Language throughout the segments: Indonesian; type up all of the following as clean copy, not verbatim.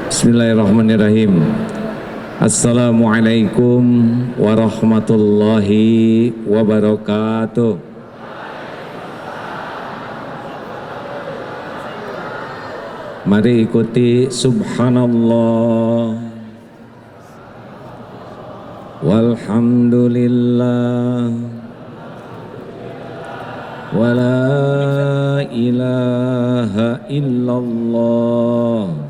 Bismillahirrahmanirrahim. Assalamualaikum warahmatullahi wabarakatuh. Mari ikuti subhanallah walhamdulillah wala ilaha illallah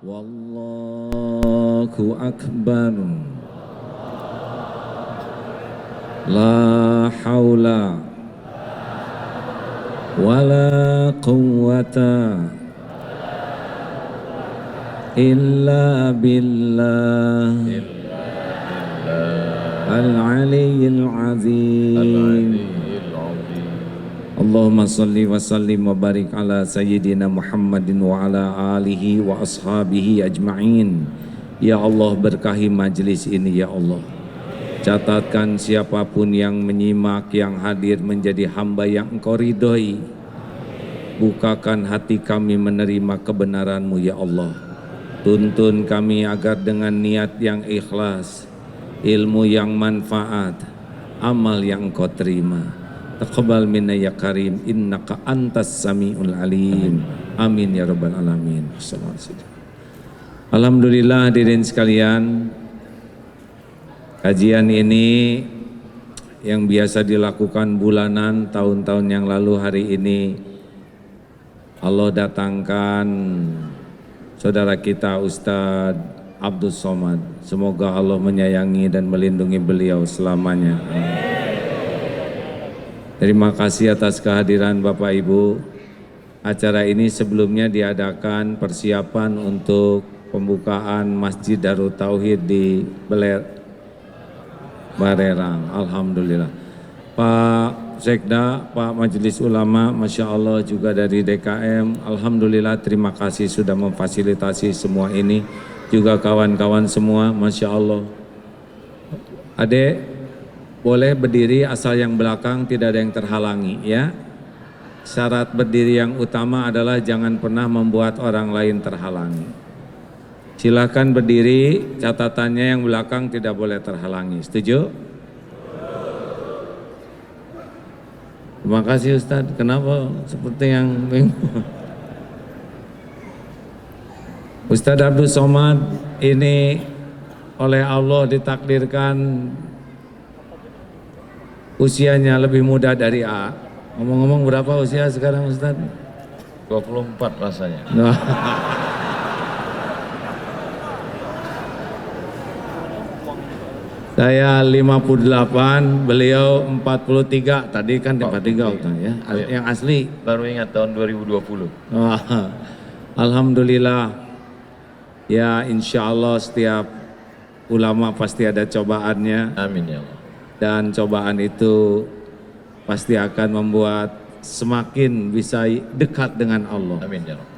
wallahu akbar la haula wala quwwata illa billah al-aliyyil azim. Allahumma salli wa sallim wa barik ala sayyidina Muhammadin wa ala alihi wa ashabihi ajma'in. Ya Allah, berkahi majlis ini ya Allah. Catatkan siapapun yang menyimak, yang hadir menjadi hamba yang Engkau ridhoi. Bukakan hati kami menerima kebenaran-Mu ya Allah. Tuntun kami agar dengan niat yang ikhlas, ilmu yang manfaat, amal yang Engkau terima. Taqabbal minna ya karim, innaka antas sami'ul alim. Amin ya rabbal alamin. Alhamdulillah hadirin sekalian, kajian ini yang biasa dilakukan bulanan tahun-tahun yang lalu, hari ini Allah datangkan saudara kita Ustadz Abdul Somad. Semoga Allah menyayangi dan melindungi beliau selamanya. Terima kasih atas kehadiran Bapak Ibu. Acara ini sebelumnya diadakan persiapan untuk pembukaan Masjid Darut Tauhid di Barelang. Alhamdulillah. Pak Sekda, Pak Majelis Ulama, Masya Allah juga dari DKM. Alhamdulillah, terima kasih sudah memfasilitasi semua ini. Juga kawan-kawan semua, Masya Allah. Adek, boleh berdiri asal yang belakang tidak ada yang terhalangi ya. Syarat berdiri yang utama adalah jangan pernah membuat orang lain terhalangi. Silakan berdiri, catatannya yang belakang tidak boleh terhalangi. Setuju? Terima kasih Ustadz. Kenapa seperti yang Ustadz Abdul Somad ini oleh Allah ditakdirkan usianya lebih muda dari A. Ngomong-ngomong berapa usia sekarang Ustaz? 24 rasanya. Saya 58, beliau 43. Tadi kan 43 Ustaz ya. Yang asli baru ingat tahun 2020. Alhamdulillah. Ya insya Allah setiap ulama pasti ada cobaannya. Amin ya Allah. Dan cobaan itu pasti akan membuat semakin bisa dekat dengan Allah. Amin ya Allah.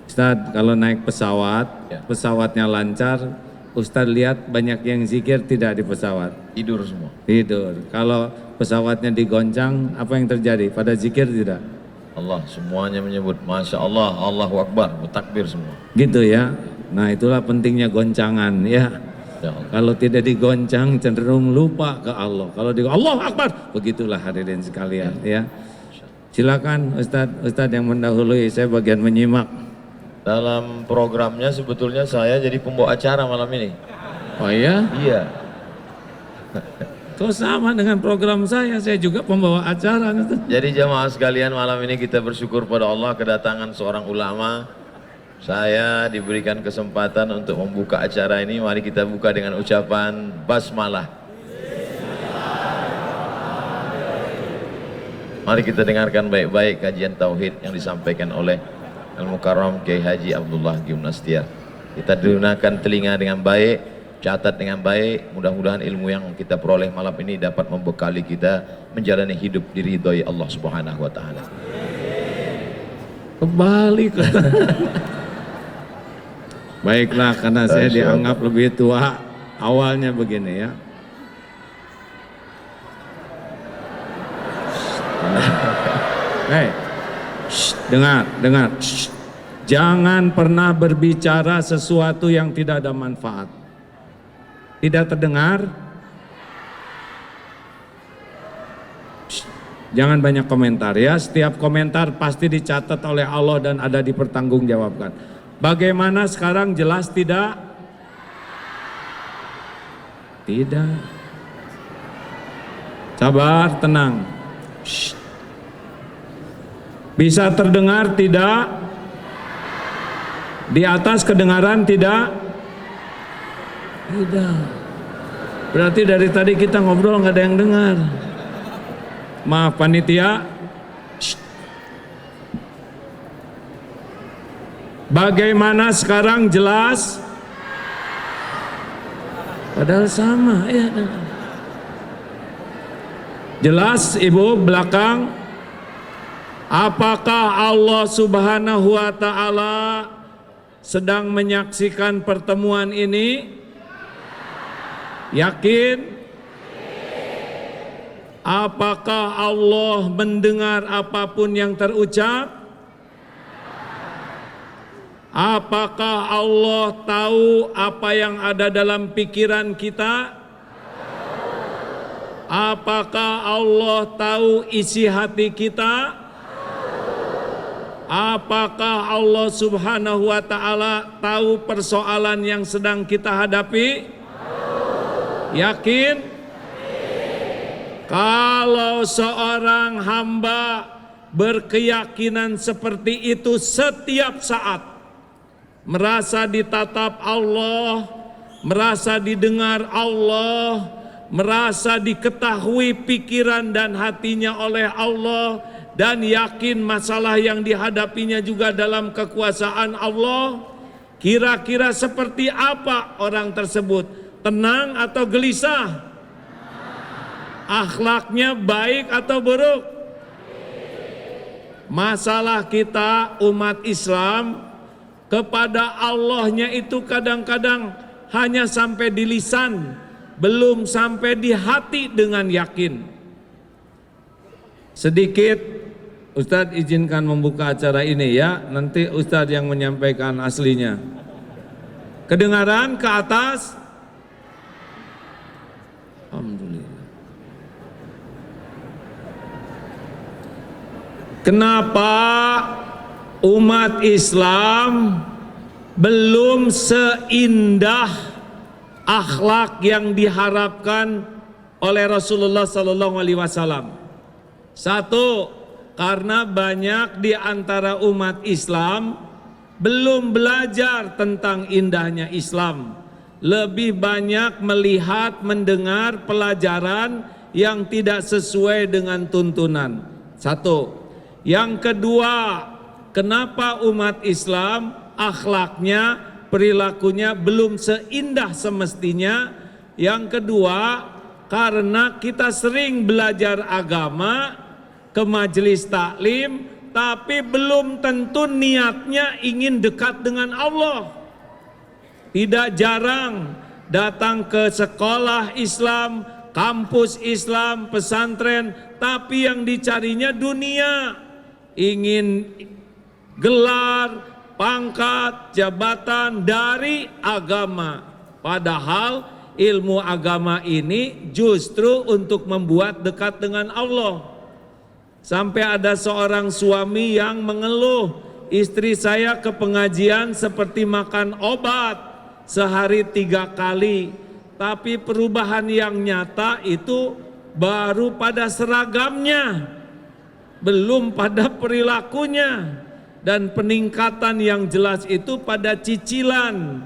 Ustadz, kalau naik pesawat, ya, pesawatnya lancar, Ustadz lihat banyak yang zikir tidak di pesawat. Tidur semua. Tidur. Kalau pesawatnya digoncang, apa yang terjadi? Pada zikir tidak? Allah, semuanya menyebut Masya Allah, Allahu Akbar, bertakbir semua. Gitu ya. Nah itulah pentingnya goncangan ya. Ya kalau tidak digoncang cenderung lupa ke Allah. Kalau di Allah Akbar, begitulah hadirin sekalian ya. Silakan Ustadz yang mendahului, saya bagian menyimak. Dalam programnya sebetulnya saya jadi pembawa acara malam ini. Oh iya? Iya. Kok sama dengan program saya juga pembawa acara. Jadi jamaah sekalian, malam ini kita bersyukur pada Allah kedatangan seorang ulama. Saya diberikan kesempatan untuk membuka acara ini. Mari kita buka dengan ucapan basmalah. Mari kita dengarkan baik-baik kajian tauhid yang disampaikan oleh Al-Mukarram Kiai Haji Abdullah Gimnastiar. Kita gunakan telinga dengan baik, catat dengan baik. Mudah-mudahan ilmu yang kita peroleh malam ini dapat membekali kita menjalani hidup diridhoi Allah Subhanahu wa taala. Kembali ke baiklah, karena saya dianggap lebih tua, awalnya begini ya. Hei, Dengar. Jangan pernah berbicara sesuatu yang tidak ada manfaat. Tidak terdengar? Jangan banyak komentar ya. Setiap komentar pasti dicatat oleh Allah dan ada dipertanggungjawabkan. Bagaimana sekarang, jelas tidak? Tidak. Sabar, tenang. Bisa terdengar tidak? Di atas kedengaran tidak? Tidak. Berarti dari tadi kita ngobrol nggak ada yang dengar. Maaf panitia. Bagaimana sekarang, jelas? Padahal sama ya. Jelas ibu belakang? Apakah Allah Subhanahu wa ta'ala sedang menyaksikan pertemuan ini? Yakin? Apakah Allah mendengar apapun yang terucap? Apakah Allah tahu apa yang ada dalam pikiran kita? Apakah Allah tahu isi hati kita? Apakah Allah Subhanahu wa ta'ala tahu persoalan yang sedang kita hadapi? Yakin? Kalau seorang hamba berkeyakinan seperti itu setiap saat, merasa ditatap Allah, merasa didengar Allah, merasa diketahui pikiran dan hatinya oleh Allah, dan yakin masalah yang dihadapinya juga dalam kekuasaan Allah, kira-kira seperti apa orang tersebut? Tenang atau gelisah? Akhlaknya baik atau buruk? Masalah kita umat Islam kepada Allahnya itu kadang-kadang hanya sampai di lisan, belum sampai di hati dengan yakin. Sedikit Ustadz izinkan membuka acara ini ya, nanti Ustadz yang menyampaikan aslinya. Kedengaran ke atas? Alhamdulillah. Kenapa umat Islam belum seindah akhlak yang diharapkan oleh Rasulullah Sallallahu Alaihi Wasallam? Satu, karena banyak di antara umat Islam belum belajar tentang indahnya Islam. Lebih banyak melihat, mendengar pelajaran yang tidak sesuai dengan tuntunan. Satu. Yang kedua, kenapa umat Islam akhlaknya, perilakunya belum seindah semestinya? Yang kedua, karena kita sering belajar agama ke majelis taklim, tapi belum tentu niatnya ingin dekat dengan Allah. Tidak jarang datang ke sekolah Islam, kampus Islam, pesantren, tapi yang dicarinya dunia, ingin gelar, pangkat, jabatan dari agama. Padahal ilmu agama ini justru untuk membuat dekat dengan Allah. Sampai ada seorang suami yang mengeluh, istri saya ke pengajian seperti makan obat, sehari 3 kali. Tapi perubahan yang nyata itu baru pada seragamnya, belum pada perilakunya. Dan peningkatan yang jelas itu pada cicilan,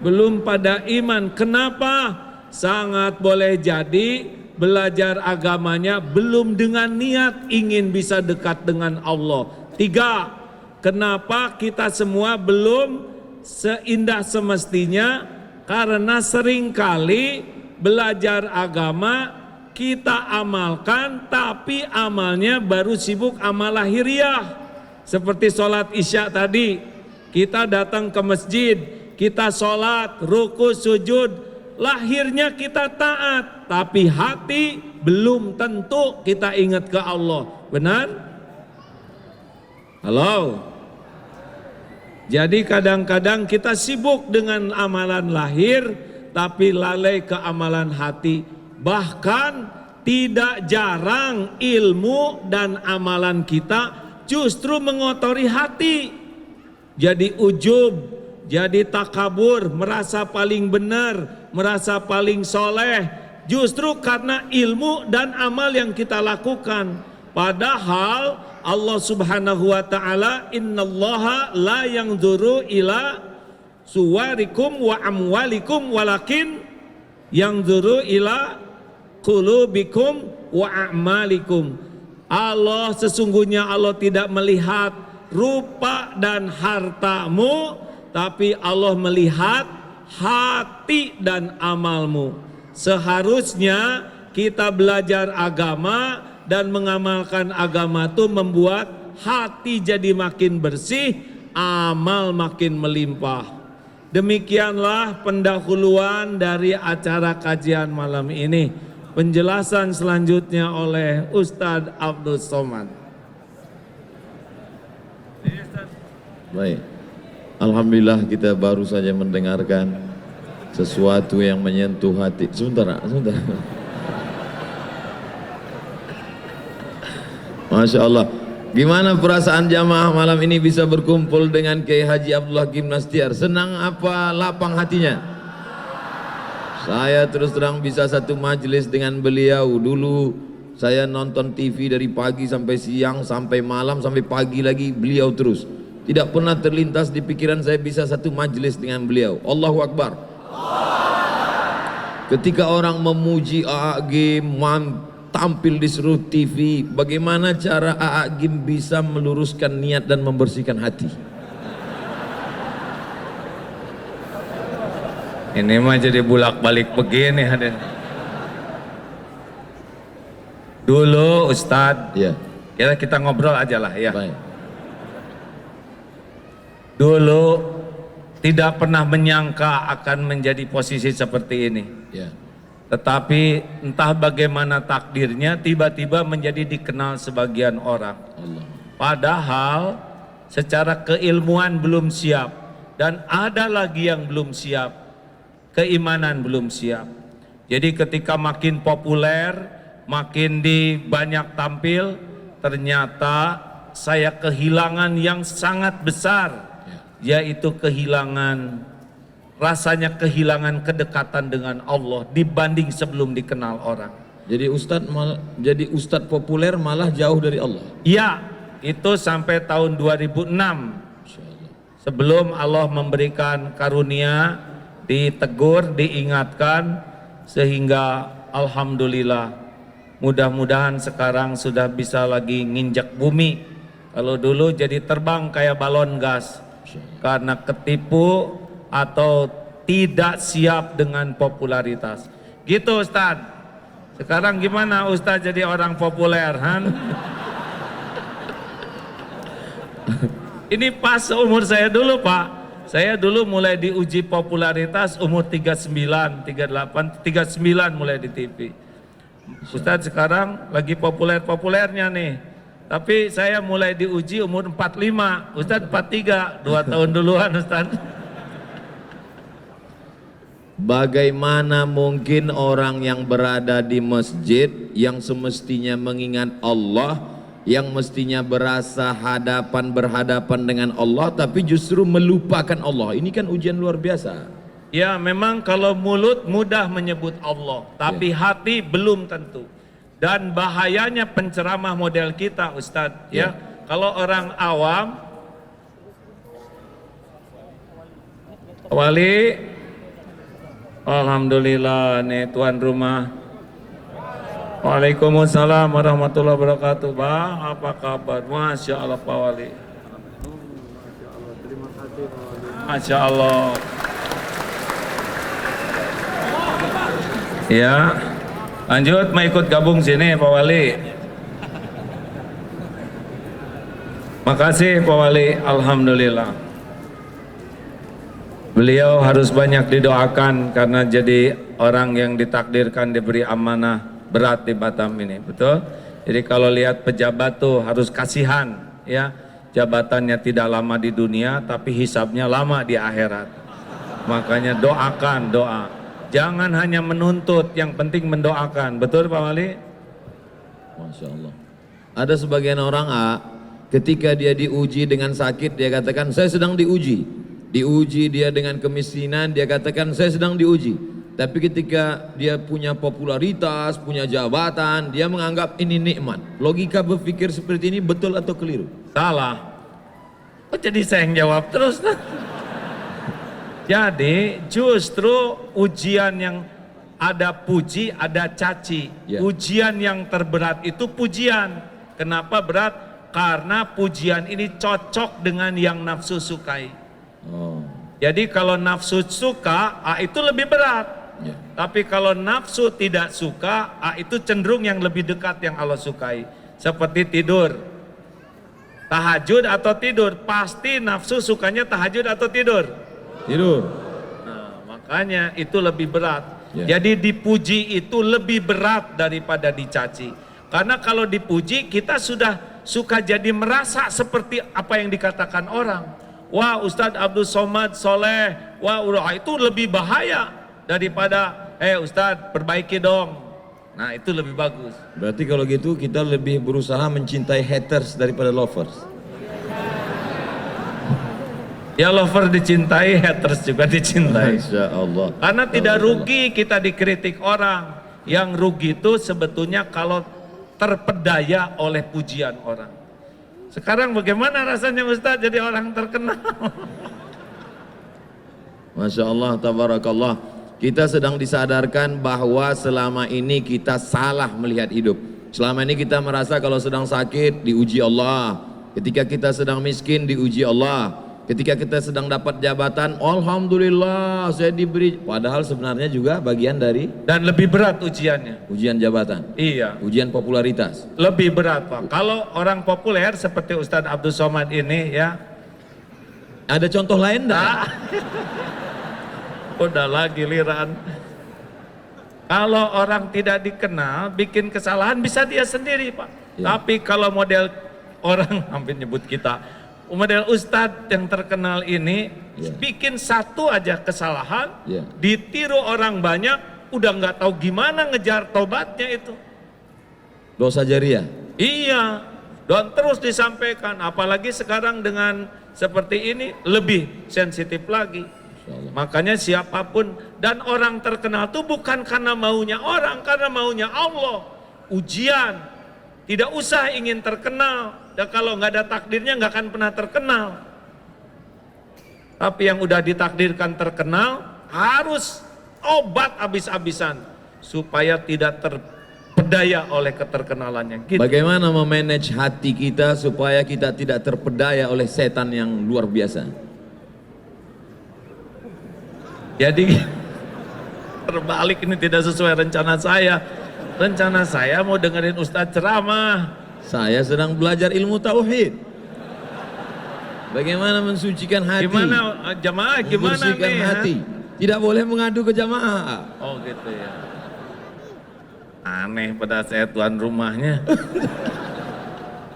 belum pada iman. Kenapa? Sangat boleh jadi belajar agamanya belum dengan niat ingin bisa dekat dengan Allah. 3, kenapa kita semua belum seindah semestinya? Karena seringkali belajar agama kita amalkan, tapi amalnya baru sibuk amal lahiriah. Seperti sholat isya tadi, kita datang ke masjid, kita sholat, ruku, sujud, lahirnya kita taat, tapi hati belum tentu kita ingat ke Allah. Benar? Halo. Jadi kadang-kadang kita sibuk dengan amalan lahir tapi lalai ke amalan hati. Bahkan tidak jarang ilmu dan amalan kita justru mengotori hati. Jadi ujub, jadi takabur, merasa paling benar, merasa paling soleh. Justru karena ilmu dan amal yang kita lakukan. Padahal Allah subhanahu wa ta'ala, innallaha la yanzuru ila suwarikum wa amwalikum walakin yanzuru ila qulubikum wa a'malikum. Allah, sesungguhnya Allah tidak melihat rupa dan hartamu, tapi Allah melihat hati dan amalmu. Seharusnya kita belajar agama dan mengamalkan agama itu membuat hati jadi makin bersih, amal makin melimpah. Demikianlah pendahuluan dari acara kajian malam ini. Penjelasan selanjutnya oleh Ustadz Abdul Somad. Baik, alhamdulillah kita baru saja mendengarkan sesuatu yang menyentuh hati. Sebentar. Masya Allah. Gimana perasaan jamaah malam ini bisa berkumpul dengan Kiai Haji Abdullah Gim Nastiar? Senang apa lapang hatinya? Saya terus terang bisa satu majelis dengan beliau. Dulu saya nonton TV dari pagi sampai siang, sampai malam, sampai pagi lagi beliau terus. Tidak pernah terlintas di pikiran saya bisa satu majelis dengan beliau. Allahu Akbar. Ketika orang memuji A.A. Gim tampil di seluruh TV, bagaimana cara A.A. Gim bisa meluruskan niat dan membersihkan hati? Ini mah jadi bulak-balik begini hadir. Dulu Ustadz, Ya. kita ngobrol aja lah ya. Baik. Dulu tidak pernah menyangka akan menjadi posisi seperti ini. Ya. Tetapi entah bagaimana takdirnya tiba-tiba menjadi dikenal sebagian orang. Allah. Padahal secara keilmuan belum siap dan ada lagi yang belum siap. Keimanan belum siap. Jadi ketika makin populer, makin di banyak tampil, ternyata saya kehilangan yang sangat besar. Yaitu rasanya kehilangan kedekatan dengan Allah dibanding sebelum dikenal orang. Jadi ustadz populer malah jauh dari Allah. Ya, itu sampai tahun 2006. Sebelum Allah memberikan karunia, ditegur, diingatkan, sehingga alhamdulillah mudah-mudahan sekarang sudah bisa lagi nginjak bumi. Kalau dulu jadi terbang kayak balon gas karena ketipu atau tidak siap dengan popularitas. Gitu Ustadz. Sekarang gimana Ustadz jadi orang populer, Han? Ini pas umur saya dulu Pak. Saya dulu mulai diuji popularitas umur 39, 38, 39 mulai di TV. Ustadz sekarang lagi populer-populernya nih. Tapi saya mulai diuji umur 45, Ustadz 43, 2 tahun duluan Ustadz. Bagaimana mungkin orang yang berada di masjid yang semestinya mengingat Allah, yang mestinya berasa berhadapan dengan Allah, tapi justru melupakan Allah? Ini kan ujian luar biasa. Ya memang kalau mulut mudah menyebut Allah, tapi hati belum tentu. Dan bahayanya penceramah model kita Ustadz, ya. Kalau orang awam, Wali, alhamdulillah nih tuan rumah. Waalaikumsalam warahmatullahi wabarakatuh. Bang, apa kabar? Masya Allah Pak Wali. Masya Allah. Ya. Lanjut, mau ikut gabung sini Pak Wali. Makasih Pak Wali, alhamdulillah. Beliau harus banyak didoakan karena jadi orang yang ditakdirkan diberi amanah berat di Batam ini, betul? Jadi kalau lihat pejabat tuh harus kasihan, ya. jabatannya tidak lama di dunia, tapi hisabnya lama di akhirat. Makanya doakan, doa. Jangan hanya menuntut, yang penting mendoakan. Betul Pak Wali? Masya Allah. Ada sebagian orang ketika dia diuji dengan sakit, dia katakan saya sedang diuji. Diuji dia dengan kemiskinan, dia katakan saya sedang diuji. Tapi ketika dia punya popularitas, punya jabatan, dia menganggap ini nikmat. Logika berpikir seperti ini betul atau keliru? Salah. Oh, jadi saya yang jawab terus. Jadi justru ujian yang ada puji, ada caci. Ya. Ujian yang terberat itu pujian. Kenapa berat? Karena pujian ini cocok dengan yang nafsu sukai. Oh. Jadi kalau nafsu suka, itu lebih berat. Ya. Tapi kalau nafsu tidak suka, itu cenderung yang lebih dekat yang Allah sukai. Seperti tidur. Tahajud atau tidur, pasti nafsu sukanya tahajud atau tidur? Tidur. Nah, makanya itu lebih berat. Ya. Jadi dipuji itu lebih berat daripada dicaci. Karena kalau dipuji kita sudah suka jadi merasa seperti apa yang dikatakan orang. Wah, Ustadz Abdul Somad soleh, wah itu lebih bahaya daripada Ustadz perbaiki dong. Nah itu lebih bagus. Berarti kalau gitu kita lebih berusaha mencintai haters daripada lovers. Ya lover dicintai, haters juga dicintai. Masya Allah. Karena tidak rugi kita dikritik orang. Yang rugi itu sebetulnya kalau terpedaya oleh pujian orang. Sekarang bagaimana rasanya Ustadz jadi orang terkenal? Masya Allah, tabarakallah. Kita sedang disadarkan bahwa selama ini kita salah melihat hidup. Selama ini kita merasa kalau sedang sakit diuji Allah. Ketika kita sedang miskin diuji Allah. Ketika kita sedang dapat jabatan, alhamdulillah saya diberi. Padahal sebenarnya juga bagian dari Dan lebih berat ujiannya. ujian jabatan. Iya. Ujian popularitas. Lebih berat Pak. Kalau orang populer seperti Ustadz Abdul Somad ini ya. Ada contoh lain enggak? Udah lagi giliran. Kalau orang tidak dikenal, bikin kesalahan bisa dia sendiri Pak. Ya. Tapi kalau model orang hampir nyebut kita, model Ustadz yang terkenal ini, Ya. bikin satu aja kesalahan, Ya. ditiru orang banyak, udah nggak tahu gimana ngejar tobatnya itu. Dosa jariah. Iya, dan terus disampaikan, apalagi sekarang dengan seperti ini lebih sensitif lagi. Allah. Makanya siapapun, dan orang terkenal itu bukan karena maunya orang, karena maunya Allah. Ujian, tidak usah ingin terkenal, dan kalau nggak ada takdirnya nggak akan pernah terkenal. Tapi yang udah ditakdirkan terkenal, harus obat habis-habisan, supaya tidak terpedaya oleh keterkenalannya. Gitu. Bagaimana memanage hati kita supaya kita tidak terpedaya oleh setan yang luar biasa? Jadi terbalik, ini tidak sesuai rencana saya. Rencana saya mau dengerin Ustadz ceramah. Saya sedang belajar ilmu tauhid. Bagaimana mensucikan hati? Gimana jamaah? Gimana Membersihkan nih? hati. Tidak boleh mengadu ke jamaah. Oh gitu ya. Aneh pada saya tuan rumahnya.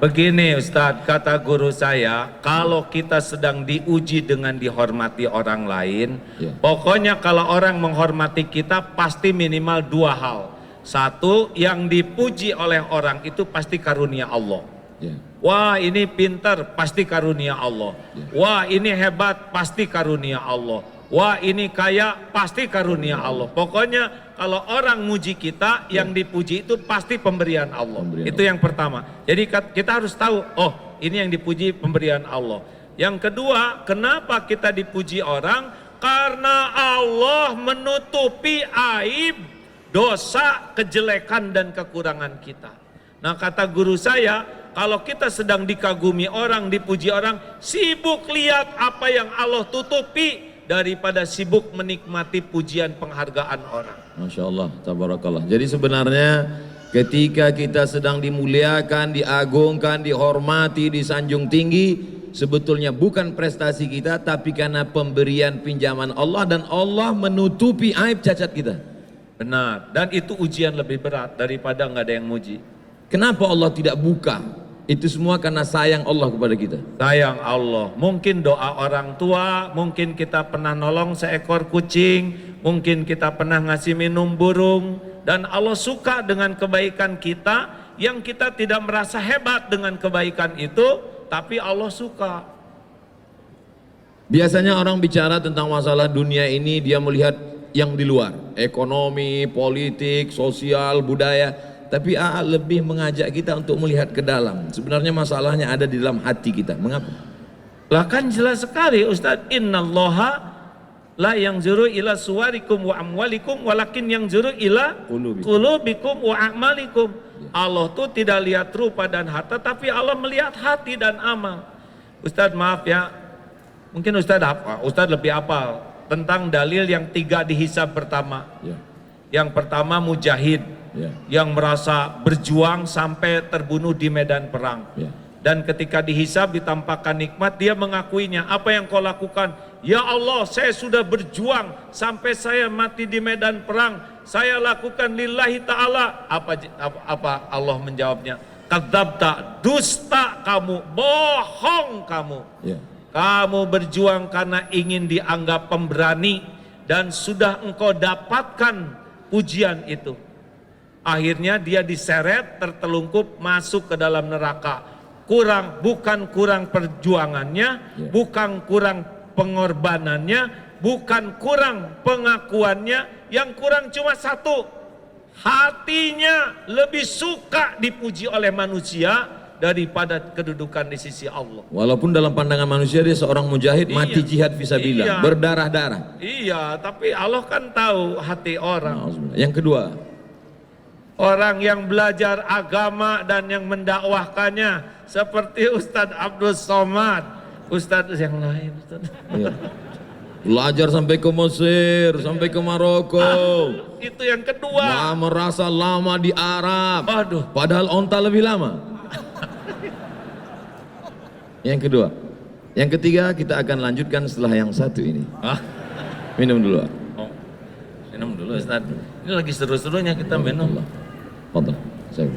Begini Ustadz, kata guru saya, kalau kita sedang diuji dengan dihormati orang lain, Ya. pokoknya kalau orang menghormati kita pasti minimal dua hal. Satu, yang dipuji oleh orang itu pasti karunia Allah. Ya. Wah ini pintar, pasti karunia Allah. Ya. Wah ini hebat, pasti karunia Allah. Wah ini kaya, pasti karunia Allah. Pokoknya kalau orang muji kita, yang dipuji itu pasti pemberian Allah. Pemberian Itu yang pertama. Jadi kita harus tahu, oh ini yang dipuji pemberian Allah. Yang kedua, kenapa kita dipuji orang? Karena Allah menutupi aib, dosa, kejelekan dan kekurangan kita. Nah kata guru saya, kalau kita sedang dikagumi orang, dipuji orang, sibuk lihat apa yang Allah tutupi daripada sibuk menikmati pujian penghargaan orang. Masya Allah, tabarakallah. Jadi sebenarnya ketika kita sedang dimuliakan, diagungkan, dihormati, disanjung tinggi, sebetulnya bukan prestasi kita, tapi karena pemberian pinjaman Allah, dan Allah menutupi aib cacat kita. Benar, dan itu ujian lebih berat daripada nggak ada yang muji. Kenapa Allah tidak buka Itu semua karena sayang Allah kepada kita. Sayang Allah. Mungkin doa orang tua, mungkin kita pernah nolong seekor kucing, mungkin kita pernah ngasih minum burung, dan Allah suka dengan kebaikan kita yang kita tidak merasa hebat dengan kebaikan itu, tapi Allah suka. Biasanya orang bicara tentang masalah dunia ini, dia melihat yang di luar, ekonomi, politik, sosial, budaya. Tapi AA lebih mengajak kita untuk melihat ke dalam. Sebenarnya masalahnya ada di dalam hati kita. Mengapa? Lah kan jelas sekali Ustaz, innallaha la yanzuru ila suwarikum wa amwalikum walakin yanzuru ila qulubikum wa a'malikum. Allah tuh tidak lihat rupa dan harta, tapi Allah melihat hati dan amal. Ustaz maaf ya, mungkin Ustaz lebih hafal tentang dalil yang 3 dihisab pertama. Ya. Yang pertama mujahid, yang merasa berjuang sampai terbunuh di medan perang. Dan ketika dihisab ditampakkan nikmat, dia mengakuinya. Apa yang kau lakukan? Ya Allah, saya sudah berjuang sampai saya mati di medan perang. Saya lakukan lillahi ta'ala. Apa Allah menjawabnya? Kadzabta, dusta kamu, bohong kamu. Kamu berjuang karena ingin dianggap pemberani dan sudah engkau dapatkan pujian itu. Akhirnya dia diseret, tertelungkup, masuk ke dalam neraka. Bukan kurang perjuangannya, bukan kurang pengorbanannya, bukan kurang pengakuannya, yang kurang cuma satu, hatinya lebih suka dipuji oleh manusia daripada kedudukan di sisi Allah. Walaupun dalam pandangan manusia dia seorang mujahid, mati jihad fisabilillah, berdarah-darah. Iya, tapi Allah kan tahu hati orang. Yang kedua, orang yang belajar agama dan yang mendakwahkannya seperti Ustadz Abdul Somad, Ustadz yang lain, Ustadz. Belajar sampai ke Mesir, sampai ke Maroko. Itu yang kedua. Merasa lama di Arab. Aduh. Padahal onta lebih lama. Yang kedua. Yang ketiga kita akan lanjutkan setelah yang satu ini. Minum dulu. Minum dulu Ustaz. Ini lagi seru-serunya kita minum. Fadhal. Saya.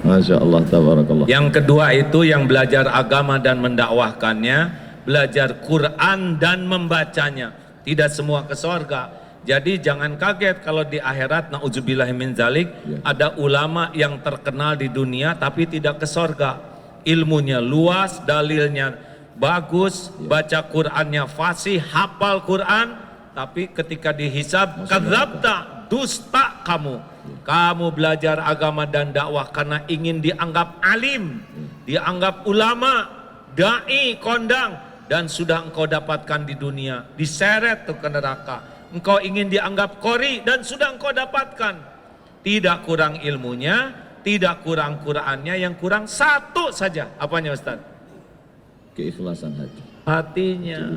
Masya Allah, tabarakallah. Yang kedua itu yang belajar agama dan mendakwahkannya, belajar Quran dan membacanya. Tidak semua ke surga. Jadi jangan kaget kalau di akhirat, na'udzubillahi min zalik, ada ulama yang terkenal di dunia tapi tidak ke surga. Ilmunya luas, dalilnya bagus, baca Qurannya fasih, hafal Quran, tapi ketika dihisab, kadzabta, dusta kamu. Kamu belajar agama dan dakwah karena ingin dianggap alim, dianggap ulama, dai, kondang, dan sudah engkau dapatkan di dunia, diseret tuh ke neraka. Engkau ingin dianggap qori dan sudah engkau dapatkan. Tidak kurang ilmunya, tidak kurang Qur'annya, yang kurang satu saja. Apanya Ustaz? Keikhlasan hati. Hatinya.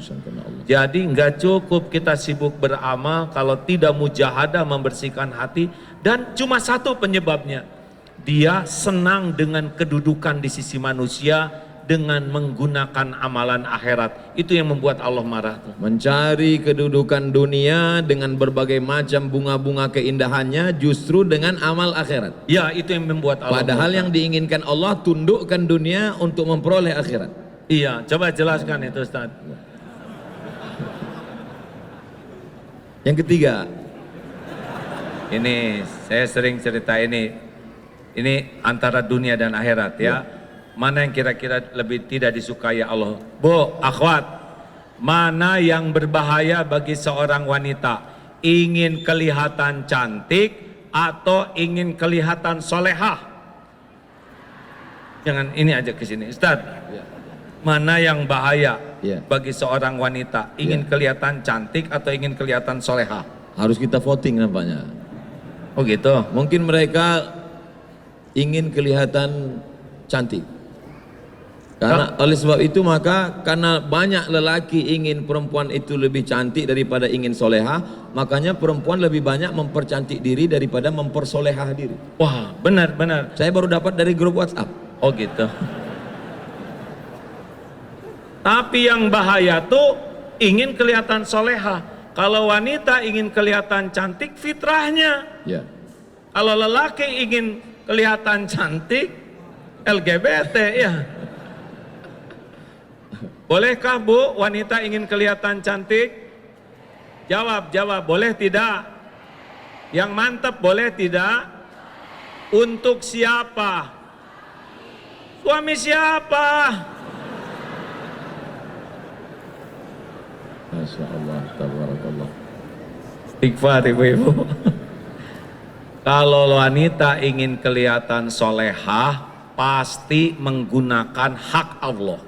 Jadi nggak cukup kita sibuk beramal kalau tidak mujahadah membersihkan hati, dan cuma satu penyebabnya, dia senang dengan kedudukan di sisi manusia dengan menggunakan amalan akhirat. Itu yang membuat Allah marah. Mencari kedudukan dunia dengan berbagai macam bunga-bunga keindahannya, justru dengan amal akhirat. Ya, itu yang membuat Allah. Padahal yang diinginkan Allah, tundukkan dunia untuk memperoleh akhirat. Iya, coba jelaskan itu Ustaz. Yang ketiga, ini saya sering cerita ini antara dunia dan akhirat ya. Mana yang kira-kira lebih tidak disukai Allah? Bu, akhwat, mana yang berbahaya bagi seorang wanita? Ingin kelihatan cantik atau ingin kelihatan solehah? Jangan ini aja ke sini, Ustaz. Mana yang bahaya bagi seorang wanita? Ingin kelihatan cantik atau ingin kelihatan solehah? Harus kita voting nampaknya. Oh gitu. Mungkin mereka ingin kelihatan cantik. Karena oleh sebab itu maka karena banyak lelaki ingin perempuan itu lebih cantik daripada ingin solehah, makanya perempuan lebih banyak mempercantik diri daripada mempersolehah diri. Wah, benar. Saya baru dapat dari grup WhatsApp. Oh gitu. Tapi yang bahaya tuh ingin kelihatan solehah. Kalau wanita ingin kelihatan cantik, fitrahnya. Ya. Kalau lelaki ingin kelihatan cantik, LGBT ya. Bolehkah Bu, wanita ingin kelihatan cantik? Jawab, boleh tidak? Yang mantap boleh tidak? Untuk siapa? Suami siapa? Masya Allah, tabarakallah. Istighfar ibu-ibu. Kalau wanita ingin kelihatan solehah, pasti menggunakan hak Allah.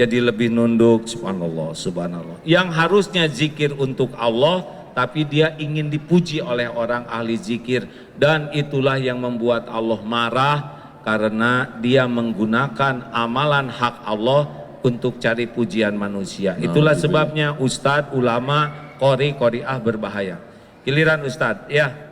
Jadi lebih nunduk, subhanallah, subhanallah. Yang harusnya zikir untuk Allah, tapi dia ingin dipuji oleh orang ahli zikir. Dan itulah yang membuat Allah marah, karena dia menggunakan amalan hak Allah untuk cari pujian manusia. Itulah sebabnya ustadz, ulama, qori'ah berbahaya. Giliran ustadz, ya.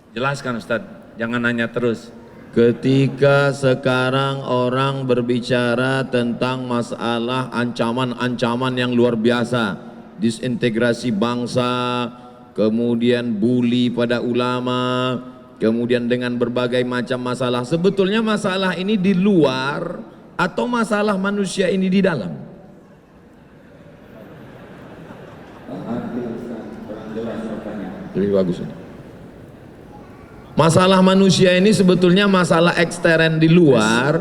Jelaskan Ustadz, jangan nanya terus. Ketika sekarang orang berbicara tentang masalah ancaman-ancaman yang luar biasa, disintegrasi bangsa, kemudian bully pada ulama, kemudian dengan berbagai macam masalah. Sebetulnya masalah ini di luar atau masalah manusia ini di dalam? Lebih bagus ini. Masalah manusia ini sebetulnya masalah ekstern di luar,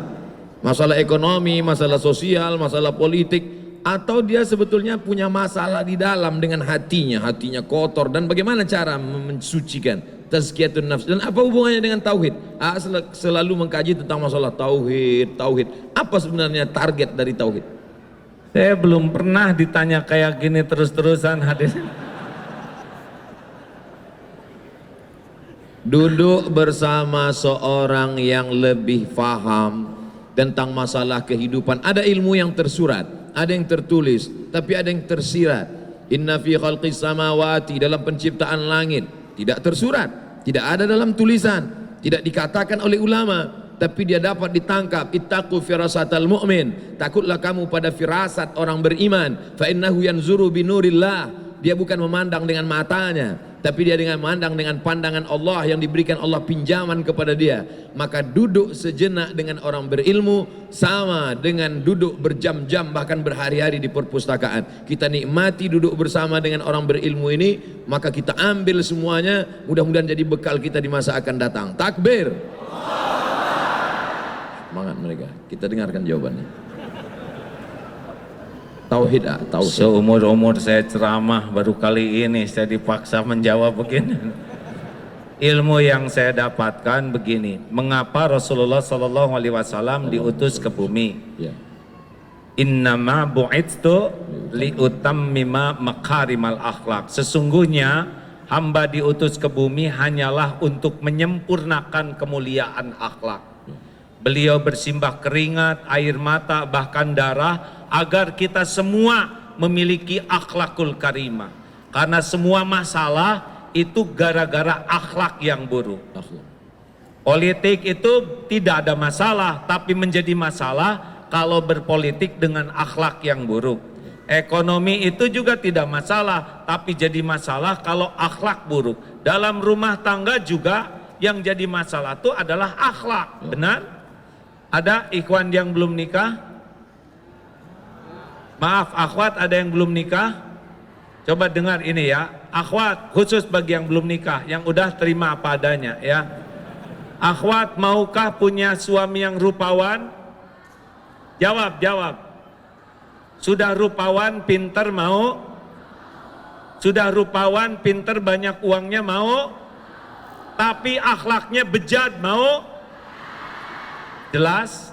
masalah ekonomi, masalah sosial, masalah politik, atau dia sebetulnya punya masalah di dalam dengan hatinya kotor, dan bagaimana cara mensucikan tazkiyatun nafs, dan apa hubungannya dengan tauhid? Selalu mengkaji tentang masalah tauhid. Apa sebenarnya target dari tauhid? Saya belum pernah ditanya kayak gini terus-terusan hadirin. Duduk bersama seorang yang lebih faham tentang masalah kehidupan. Ada ilmu yang tersurat, ada yang tertulis, tapi ada yang tersirat. Inna fi khalqis samawati, dalam penciptaan langit, tidak tersurat, tidak ada dalam tulisan, tidak dikatakan oleh ulama, tapi dia dapat ditangkap. Ittaqu firasatal mu'min, takutlah kamu pada firasat orang beriman. Fa innahu yanzuru binurillah, dia bukan memandang dengan matanya, tapi dia dengan memandang dengan pandangan Allah yang diberikan Allah pinjaman kepada dia. Maka duduk sejenak dengan orang berilmu sama dengan duduk berjam-jam bahkan berhari-hari di perpustakaan. Kita nikmati duduk bersama dengan orang berilmu ini, maka kita ambil semuanya, mudah-mudahan jadi bekal kita di masa akan datang. Takbir. Semangat mereka. Kita dengarkan jawabannya. Tauhid. Seumur-umur saya ceramah, baru kali ini saya dipaksa menjawab begini. Ilmu yang saya dapatkan begini, mengapa Rasulullah SAW diutus ke bumi? Innama bu'itstu liutammima makarimal akhlak. Sesungguhnya hamba diutus ke bumi hanyalah untuk menyempurnakan kemuliaan akhlak. Beliau bersimbah keringat, air mata, bahkan darah, agar kita semua memiliki akhlakul karimah. Karena semua masalah itu gara-gara akhlak yang buruk. Politik itu tidak ada masalah, tapi menjadi masalah kalau berpolitik dengan akhlak yang buruk. Ekonomi itu juga tidak masalah, tapi jadi masalah kalau akhlak buruk. Dalam rumah tangga juga yang jadi masalah itu adalah akhlak. Benar? Ada ikhwan yang belum nikah? Maaf, akhwat ada yang belum nikah? Coba dengar ini ya, akhwat khusus bagi yang belum nikah, yang udah terima apa adanya ya. Akhwat, maukah punya suami yang rupawan? Jawab. Sudah rupawan, pinter, mau? Sudah rupawan, pinter, banyak uangnya, mau? Tapi akhlaknya bejat, mau? Jelas?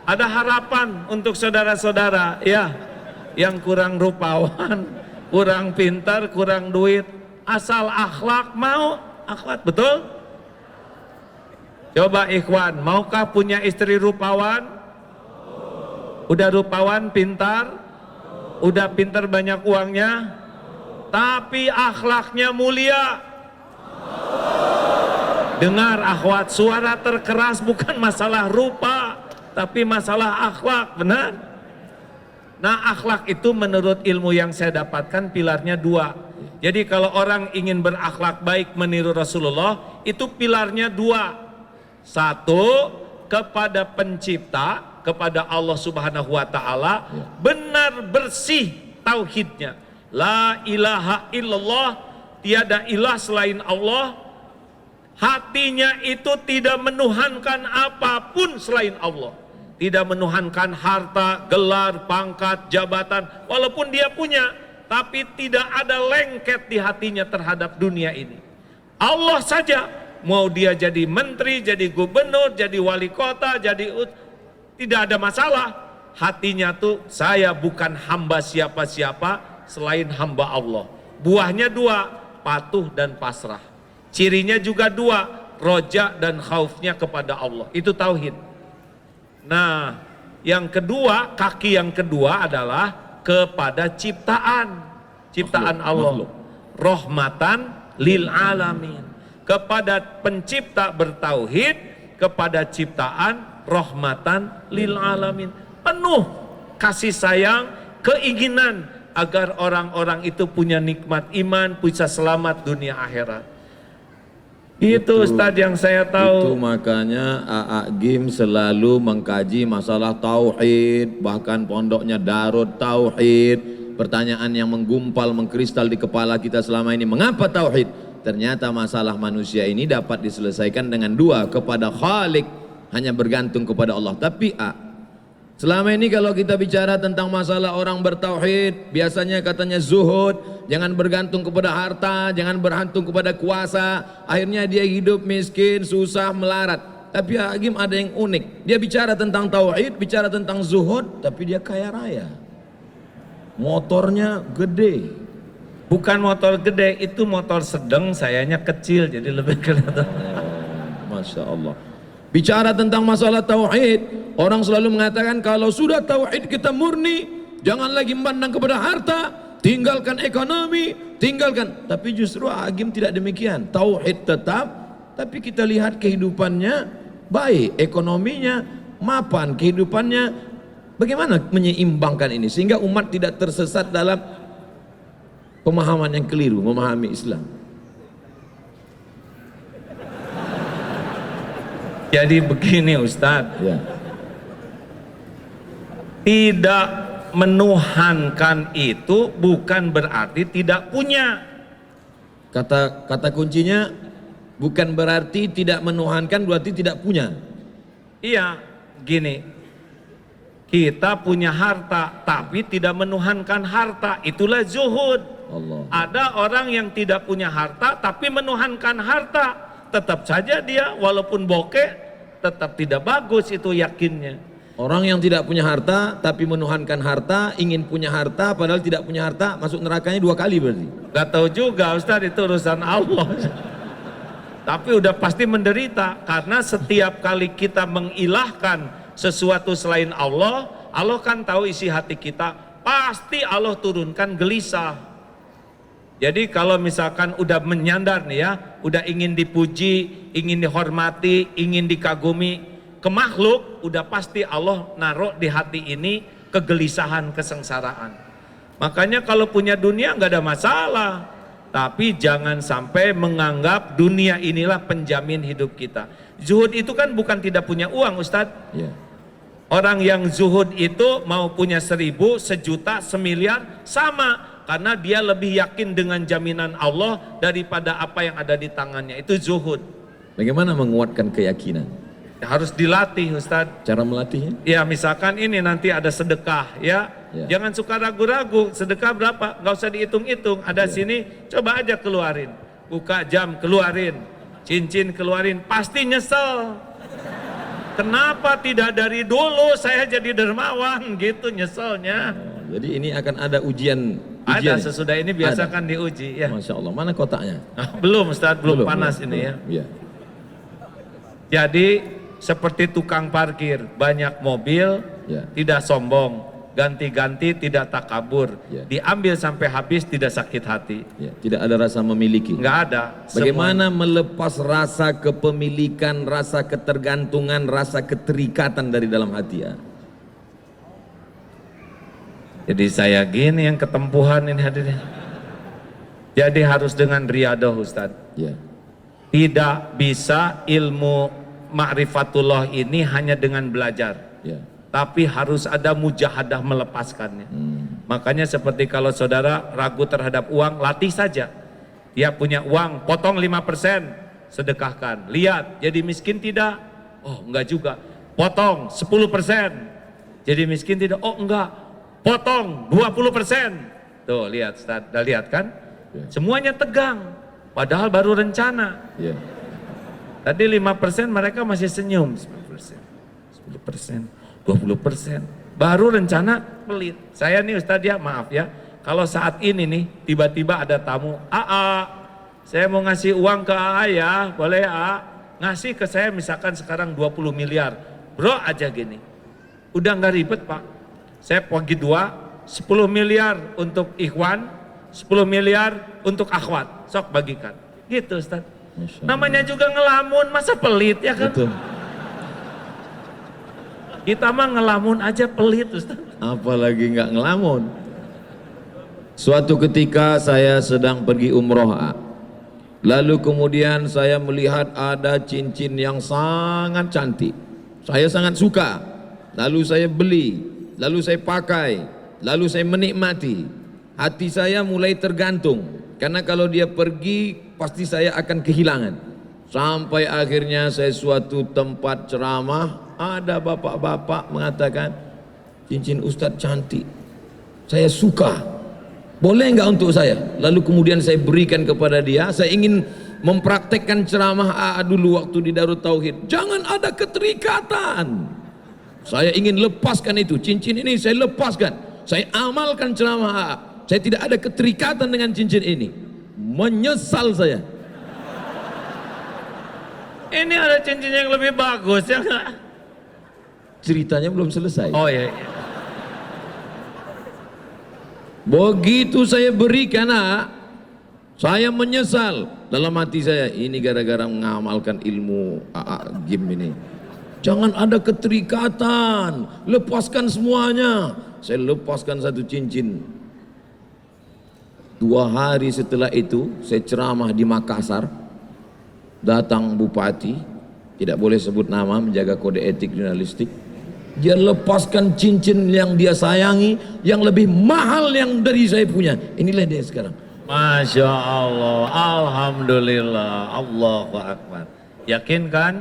Ada harapan untuk saudara-saudara ya, yang kurang rupawan, kurang pintar, kurang duit, asal akhlak mau, akhwat, betul? Coba ikhwan, maukah punya istri rupawan? Udah rupawan, pintar? Udah pintar, banyak uangnya? Tapi akhlaknya mulia? Dengar akhwat, suara terkeras bukan masalah rupa, tapi masalah akhlak, benar? Nah, akhlak itu menurut ilmu yang saya dapatkan pilarnya 2. Jadi kalau orang ingin berakhlak baik meniru Rasulullah, itu pilarnya dua. Satu, kepada pencipta, kepada Allah Subhanahu wa Ta'ala, benar bersih tauhidnya. La ilaha illallah, tiada ilah selain Allah. Hatinya itu tidak menuhankan apapun selain Allah. Tidak menuhankan harta, gelar, pangkat, jabatan, walaupun dia punya, tapi tidak ada lengket di hatinya terhadap dunia ini. Allah saja, mau dia jadi menteri, jadi gubernur, jadi wali kota, tidak ada masalah. Hatinya tuh, saya bukan hamba siapa-siapa selain hamba Allah. Buahnya dua, patuh dan pasrah. Cirinya juga dua, roja dan khaufnya kepada Allah. Itu tauhid. Nah, yang kedua, kaki yang kedua adalah kepada ciptaan Allah, rahmatan lil alamin. Kepada pencipta bertauhid, kepada ciptaan rahmatan lil alamin. Penuh kasih sayang, keinginan agar orang-orang itu punya nikmat iman, bisa selamat dunia akhirat. Itu Ustadz yang saya tahu. Itu makanya AA Gim selalu mengkaji masalah tauhid, bahkan pondoknya Darut Tauhid. Pertanyaan yang menggumpal, mengkristal di kepala kita selama ini, mengapa tauhid? Ternyata masalah manusia ini dapat diselesaikan dengan dua, kepada Khalik, hanya bergantung kepada Allah. Tapi selama ini kalau kita bicara tentang masalah orang bertauhid, biasanya katanya zuhud, jangan bergantung kepada harta, jangan bergantung kepada kuasa. Akhirnya dia hidup miskin, susah, melarat. Tapi Agim ada yang unik. Dia bicara tentang tauhid, bicara tentang zuhud, tapi dia kaya raya. Motornya gede. Bukan motor gede, itu motor sedang, sayanya kecil, jadi lebih kelihatan. Masya Allah. Bicara tentang masalah tauhid, orang selalu mengatakan kalau sudah tauhid kita murni, jangan lagi memandang kepada harta, tinggalkan ekonomi, tinggalkan. Tapi justru Agim tidak demikian. Tauhid tetap, tapi kita lihat kehidupannya baik, ekonominya mapan, kehidupannya bagaimana menyeimbangkan ini sehingga umat tidak tersesat dalam pemahaman yang keliru, memahami Islam. Jadi begini Ustadz, Ya. Tidak menuhankan itu bukan berarti tidak punya. Kata kuncinya bukan berarti tidak menuhankan, berarti tidak punya. Iya, gini, kita punya harta tapi tidak menuhankan harta, itulah zuhud. Allah. Ada orang yang tidak punya harta tapi menuhankan harta, tetap saja dia walaupun bokeh tetap tidak bagus, itu yakinnya. Orang yang tidak punya harta tapi menuhankan harta, ingin punya harta padahal tidak punya harta, masuk nerakanya 2 kali berarti. Gak tahu juga Ustaz, itu urusan Allah. Tapi udah pasti menderita, karena setiap kali kita mengilahkan sesuatu selain Allah, Allah kan tahu isi hati kita, pasti Allah turunkan gelisah. Jadi kalau misalkan udah menyandar nih ya, udah ingin dipuji, ingin dihormati, ingin dikagumi ke makhluk, udah pasti Allah naruh di hati ini kegelisahan, kesengsaraan. Makanya kalau punya dunia nggak ada masalah, tapi jangan sampai menganggap dunia inilah penjamin hidup kita. Zuhud itu kan bukan tidak punya uang Ustadz. Ya. Orang yang zuhud itu mau punya 1000, 1 juta, 1 miliar sama. Karena dia lebih yakin dengan jaminan Allah daripada apa yang ada di tangannya. Itu zuhud. Bagaimana menguatkan keyakinan? Harus dilatih Ustadz. Cara melatihnya? Ya misalkan ini nanti ada sedekah ya. Jangan suka ragu-ragu, sedekah berapa? Nggak usah dihitung-hitung. Ada sini, coba aja keluarin. Buka jam, keluarin. Cincin keluarin, pasti nyesel. Kenapa tidak dari dulu saya jadi dermawan gitu, nyeselnya. Jadi ini akan ada ujian. Ada sesudah ini biasakan diuji ya. Masya Allah. Mana kotaknya? Belum Ustaz, belum panas ini ya. Ya. Jadi seperti tukang parkir, banyak mobil, tidak sombong, ganti-ganti tidak takabur, diambil sampai habis tidak sakit hati. Tidak ada rasa memiliki. Nggak ada. Bagaimana melepas rasa kepemilikan, rasa ketergantungan, rasa keterikatan dari dalam hati ya? Jadi saya gini yang ketempuhan ini hadirin. Jadi harus dengan riadah Ustaz. Ya. Tidak bisa ilmu ma'rifatullah ini hanya dengan belajar, Ya. tapi harus ada mujahadah melepaskannya. Makanya seperti kalau saudara ragu terhadap uang, latih saja. Dia punya uang, potong 5%, sedekahkan. Lihat, jadi miskin tidak? Oh enggak juga. Potong 10%, jadi miskin tidak? Oh enggak. Potong 20%. Tuh lihat Ustaz, udah lihat kan? Ya. Semuanya tegang, padahal baru rencana. Ya. Tadi 5% mereka masih senyum, 10%, 10%, 20%. Baru rencana pelit. Saya nih Ustadz ya, maaf ya. Kalau saat ini nih, tiba-tiba ada tamu, AA, saya mau ngasih uang ke AA ya, boleh AA? Ngasih ke saya misalkan sekarang 20 miliar. Bro aja gini. Udah nggak ribet Pak. Saya bagi 2, 10 miliar untuk ikhwan, 10 miliar untuk akhwat. Sok bagikan. Gitu Ustadz. Namanya juga ngelamun, masa pelit ya kan? Betul. Kita mah ngelamun aja pelit Ustaz. Apalagi nggak ngelamun. Suatu ketika saya sedang pergi umroh, lalu kemudian saya melihat ada cincin yang sangat cantik. Saya sangat suka. Lalu saya beli, lalu saya pakai, lalu saya menikmati. Hati saya mulai tergantung, karena kalau dia pergi pasti saya akan kehilangan. Sampai akhirnya saya suatu tempat ceramah, ada bapak-bapak mengatakan, cincin Ustadz cantik, saya suka, boleh nggak untuk saya? Lalu kemudian saya berikan kepada dia. Saya ingin mempraktekkan ceramah AA dulu waktu di Darut Tauhid. Jangan ada keterikatan. Saya ingin lepaskan itu, cincin ini saya lepaskan. Saya amalkan ceramah AA. Saya tidak ada keterikatan dengan cincin ini. Menyesal saya. Ini ada cincin yang lebih bagus ya nggak? Ceritanya belum selesai. Oh iya, iya. Begitu saya berikan, saya menyesal dalam hati saya. Ini gara-gara mengamalkan ilmu game ini. Jangan ada keterikatan, lepaskan semuanya. Saya lepaskan satu cincin. 2 hari setelah itu saya ceramah di Makassar. Datang bupati, tidak boleh sebut nama, menjaga kode etik jurnalistik. Dia lepaskan cincin yang dia sayangi, yang lebih mahal yang dari saya punya. Inilah dia sekarang. Masya Allah, Alhamdulillah, Allahu Akbar. Yakin kan?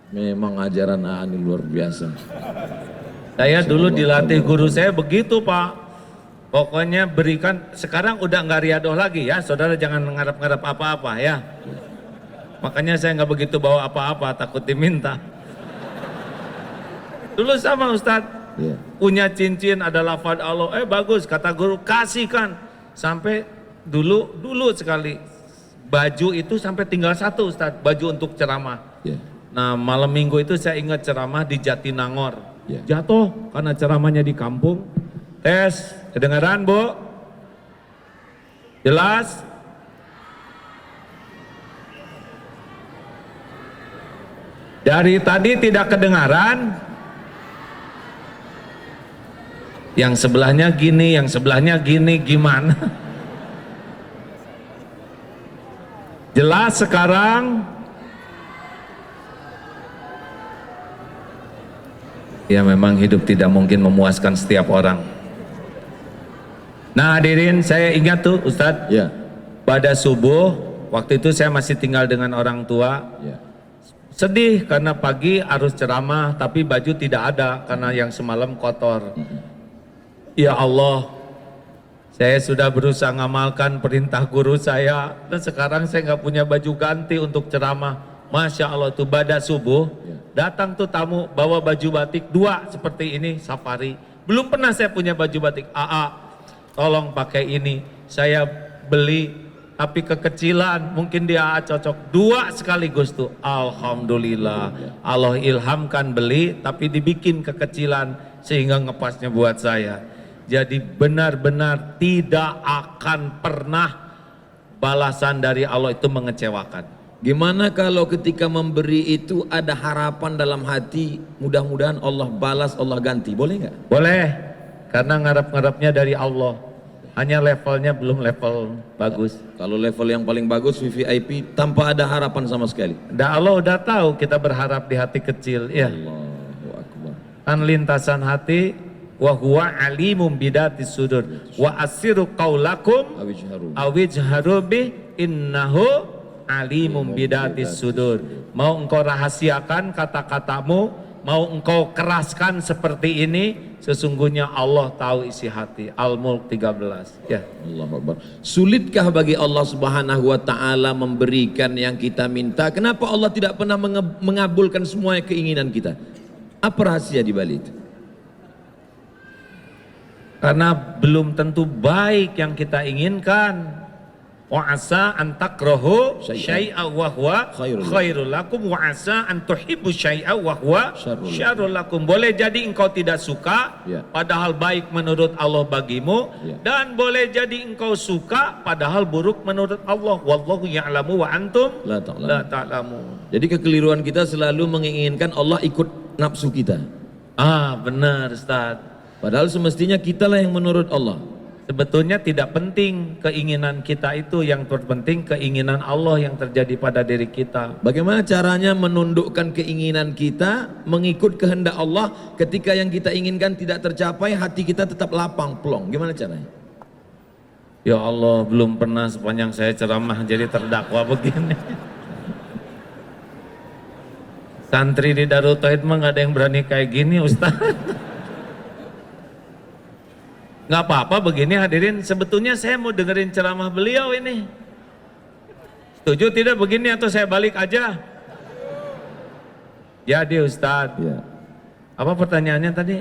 Memang ajaran AA ini luar biasa. Saya dulu dilatih guru saya begitu Pak. Pokoknya berikan, sekarang udah nggak riadoh lagi ya, saudara jangan ngarap-ngarap apa-apa ya. Makanya saya nggak begitu bawa apa-apa, takut diminta. Dulu sama Ustadz, punya cincin ada lafaz Allah, bagus kata guru, kasihkan. Sampai dulu sekali baju itu sampai tinggal 1 Ustadz, baju untuk ceramah. Nah malam minggu itu saya ingat ceramah di Jatinangor. Jatuh karena ceramahnya di kampung. Tes, kedengaran Bu? Jelas? Dari tadi tidak kedengaran. Yang sebelahnya gini, yang sebelahnya gini, gimana? Jelas sekarang? Ya memang hidup tidak mungkin memuaskan setiap orang. Nah hadirin, saya ingat tuh Ustadz, pada subuh, waktu itu saya masih tinggal dengan orang tua. Sedih karena pagi harus ceramah, tapi baju tidak ada karena yang semalam kotor. Ya Allah, saya sudah berusaha ngamalkan perintah guru saya, dan sekarang saya nggak punya baju ganti untuk ceramah. Masya Allah tuh pada subuh, datang tuh tamu bawa baju batik 2 seperti ini, safari. Belum pernah saya punya baju batik. Tolong pakai ini, saya beli tapi kekecilan, mungkin dia cocok 2 sekaligus tuh. Alhamdulillah, Allah ilhamkan beli tapi dibikin kekecilan sehingga ngepasnya buat saya. Jadi benar-benar tidak akan pernah balasan dari Allah itu mengecewakan. Gimana kalau ketika memberi itu ada harapan dalam hati, mudah-mudahan Allah balas, Allah ganti, boleh nggak? Boleh, karena ngarap-ngarapnya dari Allah. hanya levelnya belum level bagus. Kalau level yang paling bagus VVIP tanpa ada harapan sama sekali. Allah udah tahu kita berharap di hati kecil, ya. Allahu Akbar. Kan lintasan hati, wa huwa alimum bidatis sudur wa asiru qaulakum awijharu bi innahu alimum bidatis sudur. Mau engkau rahasiakan kata-katamu, mau engkau keraskan seperti ini, sesungguhnya Allah tahu isi hati. Al-Mulk 13. Ya. Allahu Akbar. Sulitkah bagi Allah Subhanahu wa taala memberikan yang kita minta? Kenapa Allah tidak pernah mengabulkan semua keinginan kita? Apa rahasia di balik itu? Karena belum tentu baik yang kita inginkan. Wa asa an takrahu syai'a wa huwa khairul lakum wa asa an tuhibbu syai'a wa huwa syarrul lakum. Boleh jadi engkau tidak suka, padahal baik menurut Allah bagimu, dan boleh jadi engkau suka padahal buruk menurut Allah. Wallahu ya'lamu wa antum la ta'lamun. Jadi kekeliruan kita selalu menginginkan Allah ikut nafsu kita. Benar Ustaz. Padahal semestinya kitalah yang menurut Allah. Sebetulnya tidak penting keinginan kita itu, yang terpenting keinginan Allah yang terjadi pada diri kita. Bagaimana caranya menundukkan keinginan kita mengikut kehendak Allah ketika yang kita inginkan tidak tercapai, hati kita tetap lapang plong. Gimana caranya? Ya Allah, belum pernah sepanjang saya ceramah jadi terdakwa begini. Santri di Darul Tauhid mah nggak ada yang berani kayak gini, Ustaz. Nggak apa-apa begini hadirin, sebetulnya saya mau dengerin ceramah beliau ini. Setuju tidak begini atau saya balik aja? Jadi Ustadz, apa pertanyaannya tadi?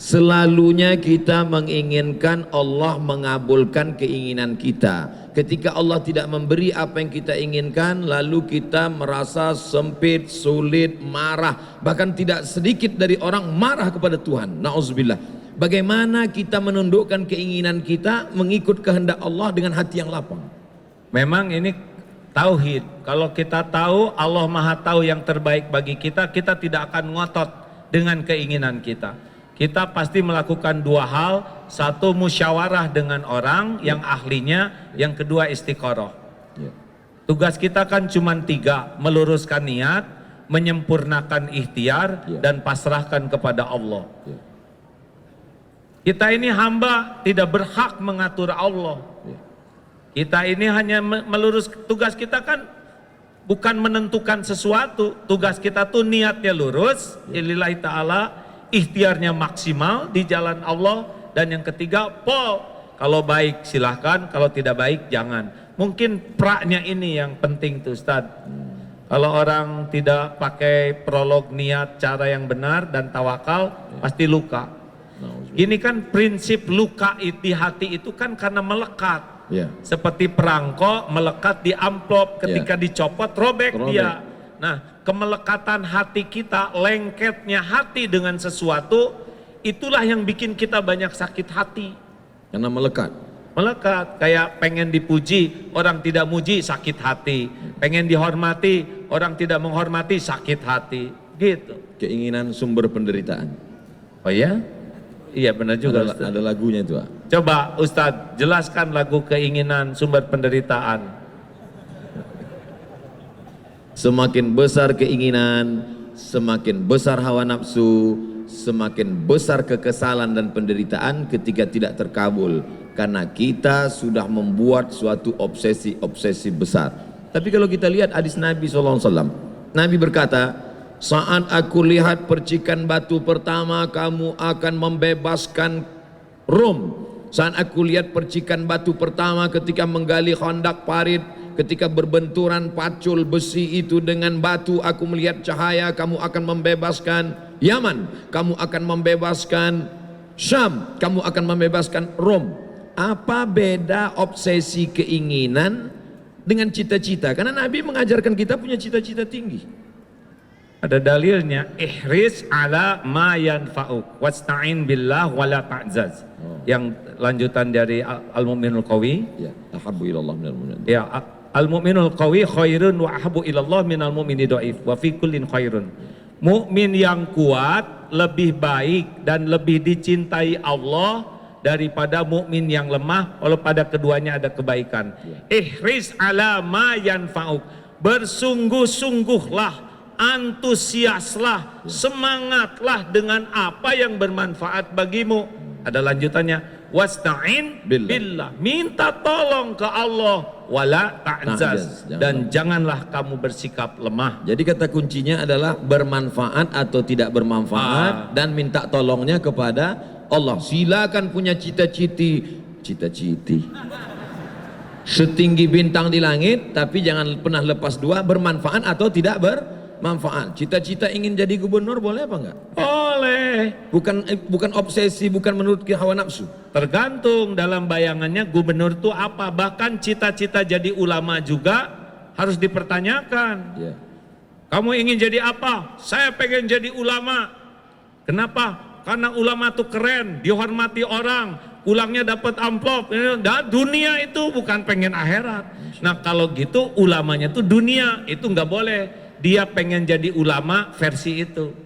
Selalunya kita menginginkan Allah mengabulkan keinginan kita. Ketika Allah tidak memberi apa yang kita inginkan, lalu kita merasa sempit, sulit, marah. Bahkan tidak sedikit dari orang marah kepada Tuhan. Na'udzubillah. Bagaimana kita menundukkan keinginan kita mengikut kehendak Allah dengan hati yang lapang? Memang ini tauhid. Kalau kita tahu Allah Maha tahu yang terbaik bagi kita, kita tidak akan ngotot dengan keinginan kita. Kita pasti melakukan dua hal. Satu, musyawarah dengan orang yang ahlinya. Yang kedua, istiqoroh. Tugas kita kan cuma 3. Meluruskan niat, menyempurnakan ikhtiar, dan pasrahkan kepada Allah. Kita ini hamba, tidak berhak mengatur Allah. Kita ini hanya melurus. Tugas kita kan bukan menentukan sesuatu. Tugas kita tuh niatnya lurus, lillahi ta'ala, ikhtiarnya maksimal di jalan Allah. Dan yang ketiga, kalau baik silahkan, kalau tidak baik jangan. Mungkin praknya ini yang penting tuh Ustaz. Kalau orang tidak pakai prolog niat cara yang benar dan tawakal, pasti luka. Ini kan prinsip luka di hati itu kan karena melekat. Seperti perangko melekat di amplop, ketika dicopot robek dia. Nah, kemelekatan hati kita, lengketnya hati dengan sesuatu, itulah yang bikin kita banyak sakit hati. Karena melekat. Melekat, kayak pengen dipuji, orang tidak muji, sakit hati. Pengen dihormati, orang tidak menghormati, sakit hati. Gitu. Keinginan sumber penderitaan. Oh ya? Iya benar juga. Ada lagunya itu. Coba Ustadz jelaskan lagu keinginan sumber penderitaan. Semakin besar keinginan, semakin besar hawa nafsu, semakin besar kekesalan dan penderitaan ketika tidak terkabul. Karena kita sudah membuat suatu obsesi-obsesi besar. Tapi kalau kita lihat hadis Nabi SAW, Nabi berkata, saat aku lihat percikan batu pertama, kamu akan membebaskan Rom. Saat aku lihat percikan batu pertama ketika menggali khandak parit, ketika berbenturan pacul besi itu dengan batu, aku melihat cahaya, kamu akan membebaskan Yaman, kamu akan membebaskan Syam, kamu akan membebaskan Rom. Apa beda obsesi keinginan dengan cita-cita? Karena Nabi mengajarkan kita punya cita-cita tinggi. Ada dalilnya, ihris ala ma yanfa'uk wasta'in billah wala ta'zaz. Yang lanjutan dari Al-Mu'minul Qawi. Ya, ahabbu ilallah minal mu'min. Ya, Al-Mu'minul Qawi khairun wa ahabbu ilallah minal mu'mini dhaif wa fi kullin khairun. Mukmin yang kuat lebih baik dan lebih dicintai Allah daripada mukmin yang lemah, walau pada keduanya ada kebaikan. Ihris ala ma yanfa'uk, bersungguh-sungguhlah, antusiaslah, semangatlah dengan apa yang bermanfaat bagimu. Ada lanjutannya, wasta'in billah, minta tolong ke Allah, wala ta'jaz, dan janganlah kamu bersikap lemah. Jadi kata kuncinya adalah bermanfaat atau tidak bermanfaat, dan minta tolongnya kepada Allah. Silakan punya cita-citi setinggi bintang di langit, tapi jangan pernah lepas dua, bermanfaat atau tidak bermanfaat. Cita-cita ingin jadi gubernur boleh apa enggak? Boleh. Bukan obsesi, bukan menurut hawa nafsu. Tergantung dalam bayangannya gubernur itu apa. Bahkan cita-cita jadi ulama juga harus dipertanyakan. Ya. Kamu ingin jadi apa? Saya pengen jadi ulama. Kenapa? Karena ulama itu keren, dihormati orang, pulangnya dapat amplop. Dan dunia itu bukan pengen akhirat. Nah kalau gitu ulamanya itu dunia, itu nggak boleh. Dia pengen jadi ulama versi itu.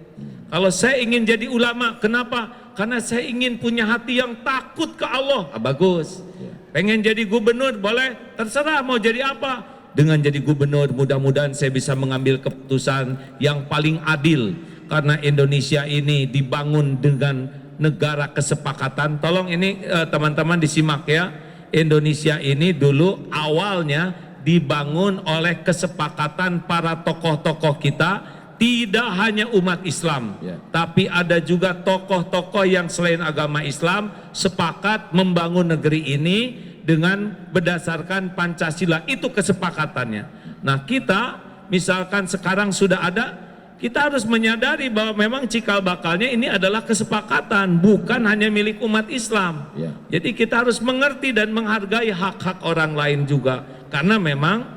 Kalau saya ingin jadi ulama, kenapa? Karena saya ingin punya hati yang takut ke Allah. Bagus. Pengen jadi gubernur, boleh. Terserah mau jadi apa. Dengan jadi gubernur, mudah-mudahan saya bisa mengambil keputusan yang paling adil. Karena Indonesia ini dibangun dengan negara kesepakatan. Tolong ini teman-teman disimak ya. Indonesia ini dulu awalnya dibangun oleh kesepakatan para tokoh-tokoh kita, tidak hanya umat Islam, tapi ada juga tokoh-tokoh yang selain agama Islam sepakat membangun negeri ini dengan berdasarkan Pancasila. Itu kesepakatannya. Nah kita misalkan sekarang sudah ada, kita harus menyadari bahwa memang cikal bakalnya ini adalah kesepakatan, bukan hanya milik umat Islam. Jadi kita harus mengerti dan menghargai hak-hak orang lain juga, karena memang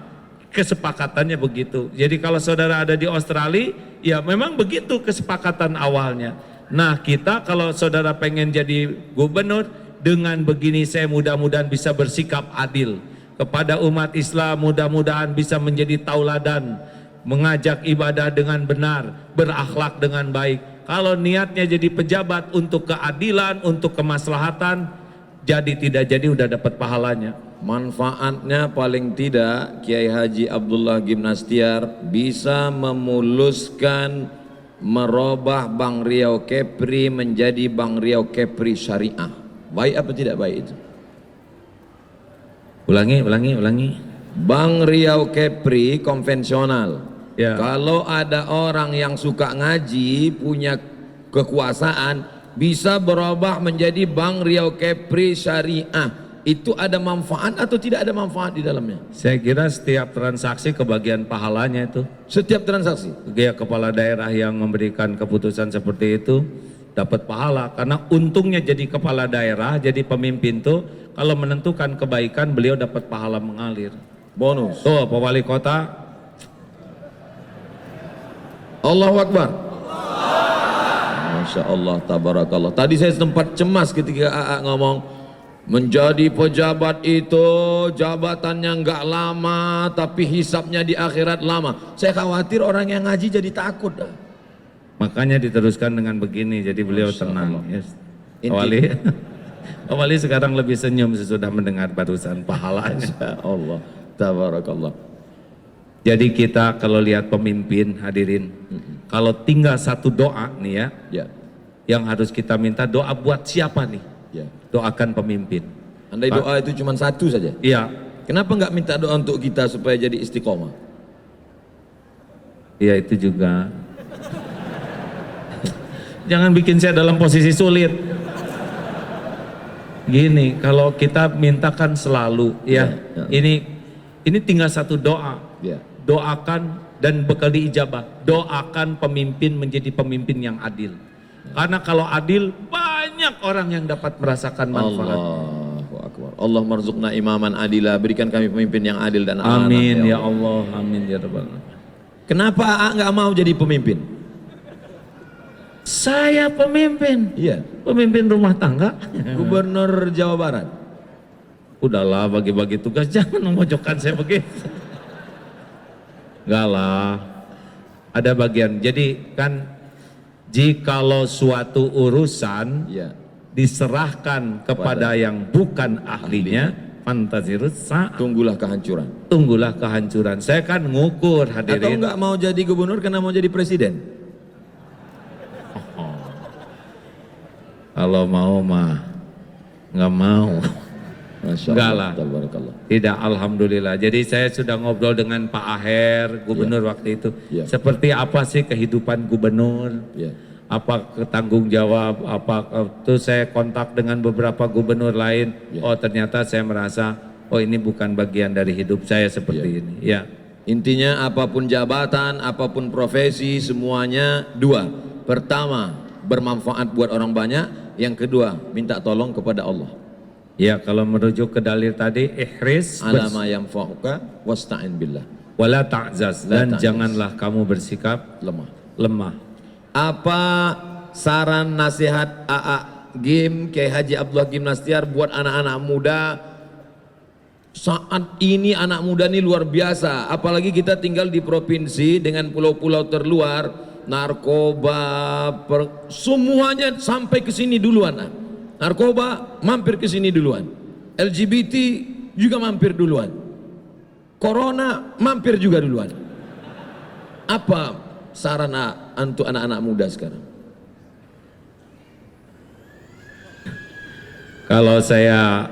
kesepakatannya begitu. Jadi kalau saudara ada di Australia, ya memang begitu kesepakatan awalnya. Nah kita kalau saudara pengen jadi gubernur, dengan begini saya mudah-mudahan bisa bersikap adil kepada umat Islam, mudah-mudahan bisa menjadi tauladan, mengajak ibadah dengan benar, berakhlak dengan baik. Kalau niatnya jadi pejabat untuk keadilan, untuk kemaslahatan, jadi tidak jadi udah dapat pahalanya. Manfaatnya paling tidak Kiai Haji Abdullah Gimnastiar bisa memuluskan, merubah Bank Riau Kepri menjadi Bank Riau Kepri Syariah. Baik apa tidak baik itu? Ulangi. Bank Riau Kepri konvensional. Ya. Kalau ada orang yang suka ngaji, punya kekuasaan, bisa berubah menjadi Bank Riau Kepri Syariah. Itu ada manfaat atau tidak ada manfaat di dalamnya? Saya kira setiap transaksi kebagian pahalanya itu. Setiap transaksi? Ya, kepala daerah yang memberikan keputusan seperti itu dapat pahala, karena untungnya jadi kepala daerah, jadi pemimpin tuh kalau menentukan kebaikan beliau dapat pahala mengalir. Bonus. Tuh Pak Wali Kota. Allahu Akbar. Masya Allah, tabarakallah. Tadi saya sempat cemas ketika AA ngomong menjadi pejabat itu jabatannya nggak lama, tapi hisapnya di akhirat lama. Saya khawatir orang yang ngaji jadi takut. Makanya diteruskan dengan begini, jadi beliau tenang. Yes. Pak Wali sekarang lebih senyum sesudah mendengar barusan pahalanya. Allah, tabarakallah. Jadi kita kalau lihat pemimpin hadirin, kalau tinggal satu doa nih ya, yang harus kita minta doa buat siapa nih? Doakan pemimpin. Andai doa itu cuma satu saja. Iya. Kenapa nggak minta doa untuk kita supaya jadi istiqomah? Iya itu juga. Jangan bikin saya dalam posisi sulit. Gini, kalau kita mintakan selalu, ini tinggal satu doa. Doakan dan bakal diijabah. Doakan pemimpin menjadi pemimpin yang adil. Karena kalau adil banyak orang yang dapat merasakan manfaat. Allahu Akbar. Allah marzuqna imaman adila, berikan kami pemimpin yang adil dan amanah. Amin ya Allah, amin ya rabbal alamin. Kenapa AA nggak mau jadi pemimpin? Saya pemimpin. Iya. Pemimpin rumah tangga. Gubernur Jawa Barat. Udahlah bagi-bagi tugas, jangan memojokkan saya begitu. Enggak lah. Ada bagian. Jadi kan jikalau suatu urusan diserahkan kepada yang bukan ahlinya, fantazirus sa'ah, Tunggulah kehancuran. tunggulah kehancuran. Saya kan ngukur Atau hadirin. enggak mau jadi gubernur karena mau jadi presiden? Kalau mau mah nggak mau. Masya Enggak Allah, lah. tabarakallah. Tidak, alhamdulillah. Jadi saya sudah ngobrol dengan Pak Aher, gubernur waktu itu. Ya. Seperti apa sih kehidupan gubernur? Ya. Apa tanggung jawab? Itu saya kontak dengan beberapa gubernur lain. Ya. Oh ternyata saya merasa, oh ini bukan bagian dari hidup saya seperti ini. Ya. Intinya apapun jabatan, apapun profesi, semuanya dua. Pertama, bermanfaat buat orang banyak. Yang kedua, minta tolong kepada Allah. Ya, kalau merujuk ke dalil tadi, ihris Alama yang fauqa wasta'in billah. wala ta'zaz, La dan ta'zaz. janganlah kamu bersikap lemah. Apa saran nasihat AA Gim, Kiai Haji Abdullah Gim Nastiar buat anak-anak muda? Saat ini anak muda ini luar biasa, apalagi kita tinggal di provinsi dengan pulau-pulau terluar, narkoba, semuanya sampai ke sini duluan. Narkoba mampir ke sini duluan, LGBT juga mampir duluan, Corona mampir juga duluan. Apa sarana untuk anak-anak muda sekarang? Kalau saya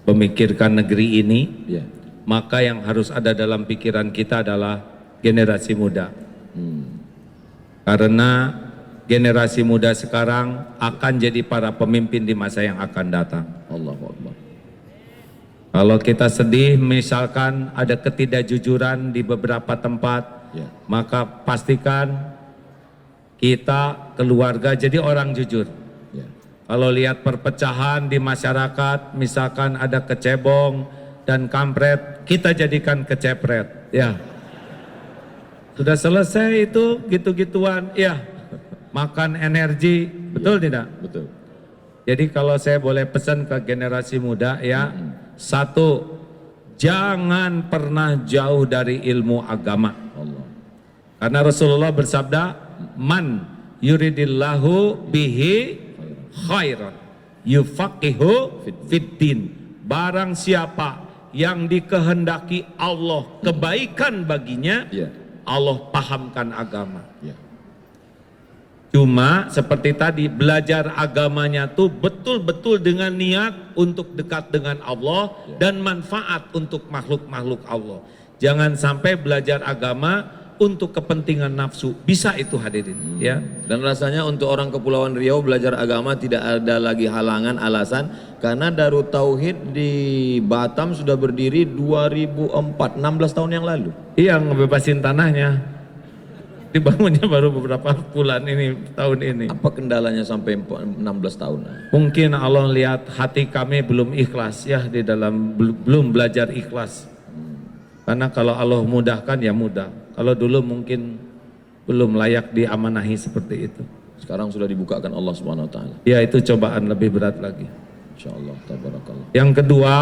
memikirkan negeri ini, Ya. maka yang harus ada dalam pikiran kita adalah generasi muda. Karena generasi muda sekarang akan jadi para pemimpin di masa yang akan datang. Allahu Akbar. Kalau kita sedih misalkan ada ketidakjujuran di beberapa tempat, Ya. maka pastikan kita keluarga jadi orang jujur. Ya. Kalau lihat perpecahan di masyarakat, misalkan ada kecebong dan kampret, kita jadikan kecepret. Ya, sudah selesai itu gitu-gituan. Ya, makan energi, betul tidak? Betul. Jadi kalau saya boleh pesan ke generasi muda ya, satu, jangan pernah jauh dari ilmu agama. Allah. Karena Rasulullah bersabda, man yuridillahu bihi khairan yufaqihu fiddin. Barang siapa yang dikehendaki Allah kebaikan baginya, Ya. Allah pahamkan agama. Ya. Cuma seperti tadi, belajar agamanya tuh betul-betul dengan niat untuk dekat dengan Allah dan manfaat untuk makhluk-makhluk Allah. Jangan sampai belajar agama untuk kepentingan nafsu. Bisa itu hadirin, ya. Dan rasanya untuk orang Kepulauan Riau belajar agama tidak ada lagi halangan, alasan karena Darut Tauhid di Batam sudah berdiri 2004, 16 tahun yang lalu. Iya, ngebebasin tanahnya. Dibangunnya baru beberapa bulan ini, tahun ini. Apa kendalanya sampai 16 tahun? Mungkin Allah lihat hati kami belum ikhlas ya, di dalam belum belajar ikhlas. Karena kalau Allah mudahkan ya mudah. Kalau dulu mungkin belum layak diamanahi seperti itu. Sekarang sudah dibukakan Allah Subhanahu wa taala. Ya, itu cobaan lebih berat lagi. Insyaallah, tabarakallah. Yang kedua,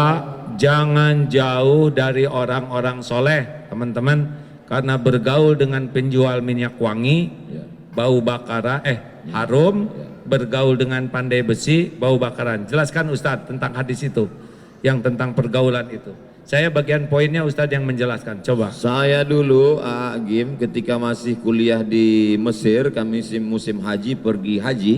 jangan jauh dari orang-orang soleh, teman-teman. Karena bergaul dengan penjual minyak wangi, Ya. bau bakara, harum, bergaul dengan pandai besi, bau bakaran. Jelaskan Ustadz tentang hadis itu, yang tentang pergaulan itu. Saya bagian poinnya Ustadz yang menjelaskan, coba. Saya dulu Gim ketika masih kuliah di Mesir, kami musim haji pergi haji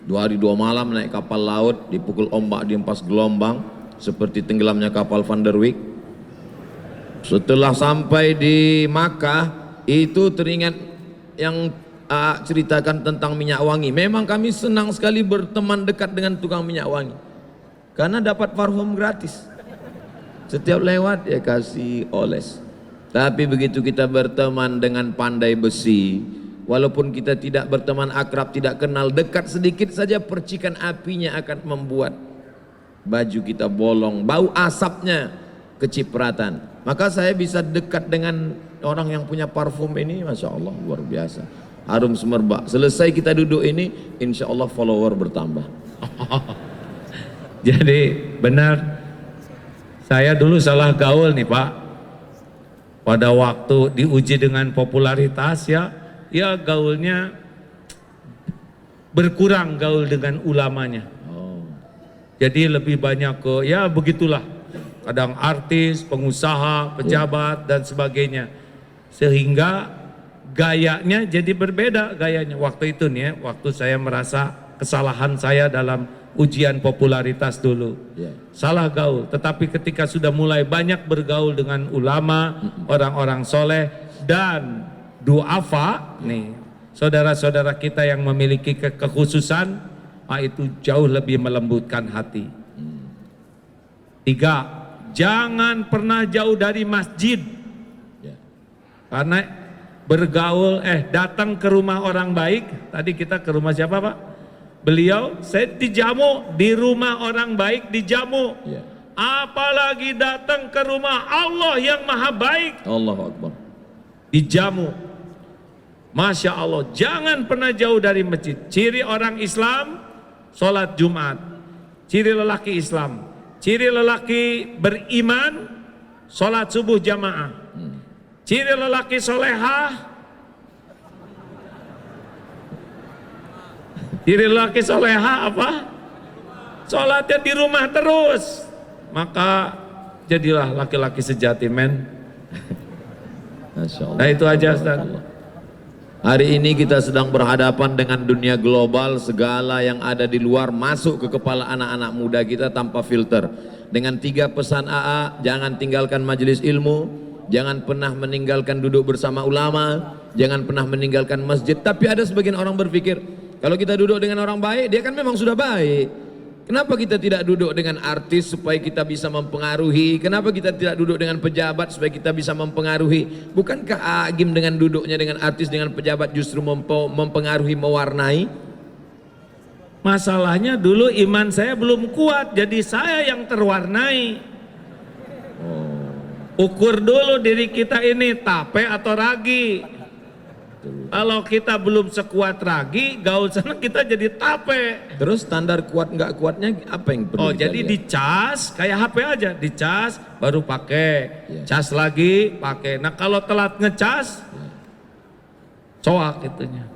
2 hari 2 malam naik kapal laut, dipukul ombak, dihempas gelombang seperti tenggelamnya kapal Van der Wijk. Setelah sampai di Makkah itu teringat yang ceritakan tentang minyak wangi. Memang kami senang sekali berteman dekat dengan tukang minyak wangi karena dapat parfum gratis. Setiap lewat ya kasih oles. Tapi begitu kita berteman dengan pandai besi, walaupun kita tidak berteman akrab, tidak kenal, dekat sedikit saja percikan apinya akan membuat baju kita bolong, bau asapnya kecipratan. Maka saya bisa dekat dengan orang yang punya parfum ini, Masya Allah, luar biasa. Harum semerbak. Selesai kita duduk ini, insya Allah follower bertambah. Jadi benar, saya dulu salah gaul nih Pak. Pada waktu diuji dengan popularitas ya gaulnya berkurang gaul dengan ulamanya. Jadi lebih banyak ke ya begitulah, kadang artis, pengusaha, pejabat dan sebagainya, sehingga gayanya jadi berbeda gayanya. Waktu itu nih ya, waktu saya merasa kesalahan saya dalam ujian popularitas dulu, salah gaul. Tetapi ketika sudah mulai banyak bergaul dengan ulama, orang-orang soleh dan duafa nih, saudara-saudara kita yang memiliki kekhususan, itu jauh lebih melembutkan hati. 3, jangan pernah jauh dari masjid. Karena bergaul, datang ke rumah orang baik. Tadi kita ke rumah siapa Pak? Beliau, saya dijamu di rumah orang baik, dijamu. Apalagi datang ke rumah Allah yang maha baik, Allahu Akbar, dijamu. Masya Allah, jangan pernah jauh dari masjid. Ciri orang Islam, sholat Jumat. Ciri lelaki Islam, ciri lelaki beriman, sholat subuh jamaah. Ciri lelaki solehah, ciri lelaki solehah apa? Sholatnya di rumah terus. Maka jadilah laki-laki sejati, men. Masya Allah. Nah itu aja Ustaz. Hari ini kita sedang berhadapan dengan dunia global, segala yang ada di luar masuk ke kepala anak-anak muda kita tanpa filter. Dengan 3 pesan AA, jangan tinggalkan majelis ilmu, jangan pernah meninggalkan duduk bersama ulama, jangan pernah meninggalkan masjid. Tapi ada sebagian orang berpikir, kalau kita duduk dengan orang baik, dia kan memang sudah baik. Kenapa kita tidak duduk dengan artis supaya kita bisa mempengaruhi? Kenapa kita tidak duduk dengan pejabat supaya kita bisa mempengaruhi? Bukankah agim dengan duduknya dengan artis, dengan pejabat justru mempengaruhi, mewarnai? Masalahnya dulu iman saya belum kuat, jadi saya yang terwarnai. Ukur dulu diri kita ini tape atau ragi. Kalau kita belum sekuat ragi, gaul sana kita jadi tape. Terus standar kuat nggak kuatnya apa yang perlu kita jadi lihat? dicas kayak HP aja, dicas baru pakai, cas lagi pakai. Nah kalau telat ngecas, coak itunya.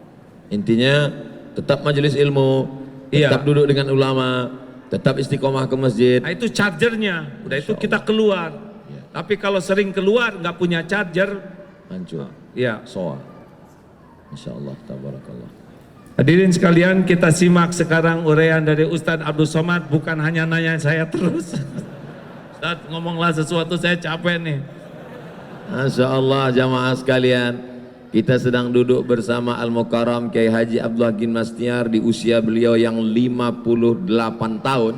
Intinya tetap majelis ilmu, tetap duduk dengan ulama, tetap istiqomah ke masjid. Nah itu chargernya, udah itu kita keluar. Tapi kalau sering keluar nggak punya charger, hancur. Iya. Soal. Insya Allah, tabarakallah. Hadirin sekalian, kita simak sekarang uraian dari Ustadz Abdul Somad. Bukan hanya nanya saya terus. Ustadz ngomonglah sesuatu, saya capek nih. Masya Allah, jamaah sekalian, kita sedang duduk bersama Al-Mukarram Kiai Haji Abdullah Gimnastiar di usia beliau yang 58 tahun.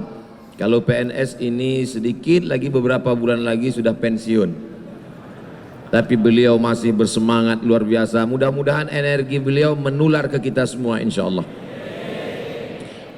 Kalau PNS ini sedikit lagi, beberapa bulan lagi sudah pensiun. Tapi beliau masih bersemangat luar biasa. Mudah-mudahan energi beliau menular ke kita semua insya Allah.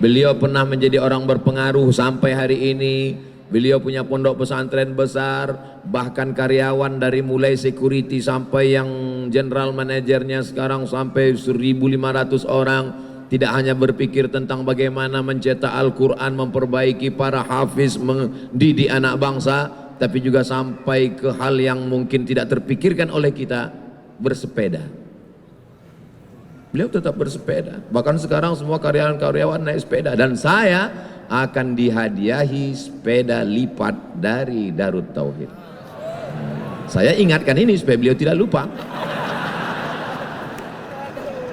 Beliau pernah menjadi orang berpengaruh sampai hari ini. Beliau punya pondok pesantren besar, bahkan karyawan dari mulai security sampai yang general manajernya sekarang sampai 1.500 orang. Tidak hanya berpikir tentang bagaimana mencetak Al-Quran, memperbaiki para hafiz, mendidik anak bangsa, tapi juga sampai ke hal yang mungkin tidak terpikirkan oleh kita, bersepeda. Beliau tetap bersepeda. Bahkan sekarang semua karyawan-karyawan naik sepeda. Dan saya akan dihadiahi sepeda lipat dari Darut Tauhid. Saya ingatkan ini supaya beliau tidak lupa.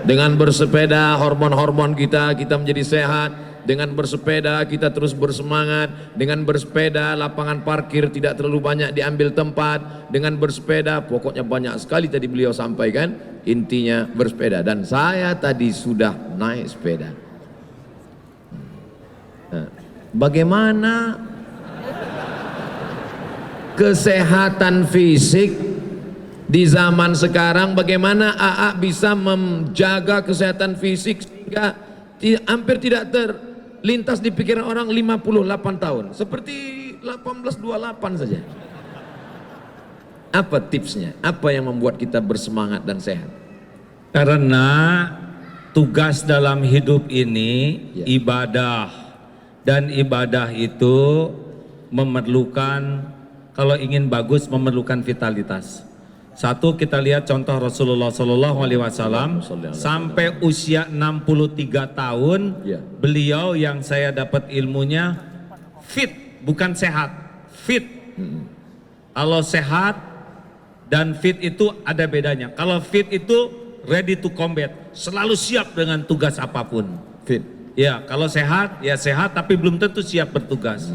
Dengan bersepeda hormon-hormon kita menjadi sehat. Dengan bersepeda kita terus bersemangat. Dengan bersepeda lapangan parkir tidak terlalu banyak diambil tempat. Dengan bersepeda pokoknya banyak sekali tadi beliau sampaikan. Intinya bersepeda. Dan saya tadi sudah naik sepeda. Nah, bagaimana kesehatan fisik di zaman sekarang, bagaimana AA bisa menjaga kesehatan fisik sehingga hampir tidak terlintas di pikiran orang 58 tahun, seperti 1828 saja. Apa tipsnya? Apa yang membuat kita bersemangat dan sehat? Karena tugas dalam hidup ini ibadah, dan ibadah itu memerlukan, kalau ingin bagus memerlukan vitalitas. Satu, kita lihat contoh Rasulullah Sallallahu Alaihi Wasallam sampai usia 63 tahun, Ya. beliau yang saya dapat ilmunya fit, bukan sehat, fit. Kalau sehat dan fit itu ada bedanya. Kalau fit itu ready to combat, selalu siap dengan tugas apapun. Fit. Ya, kalau sehat, ya sehat tapi belum tentu siap bertugas.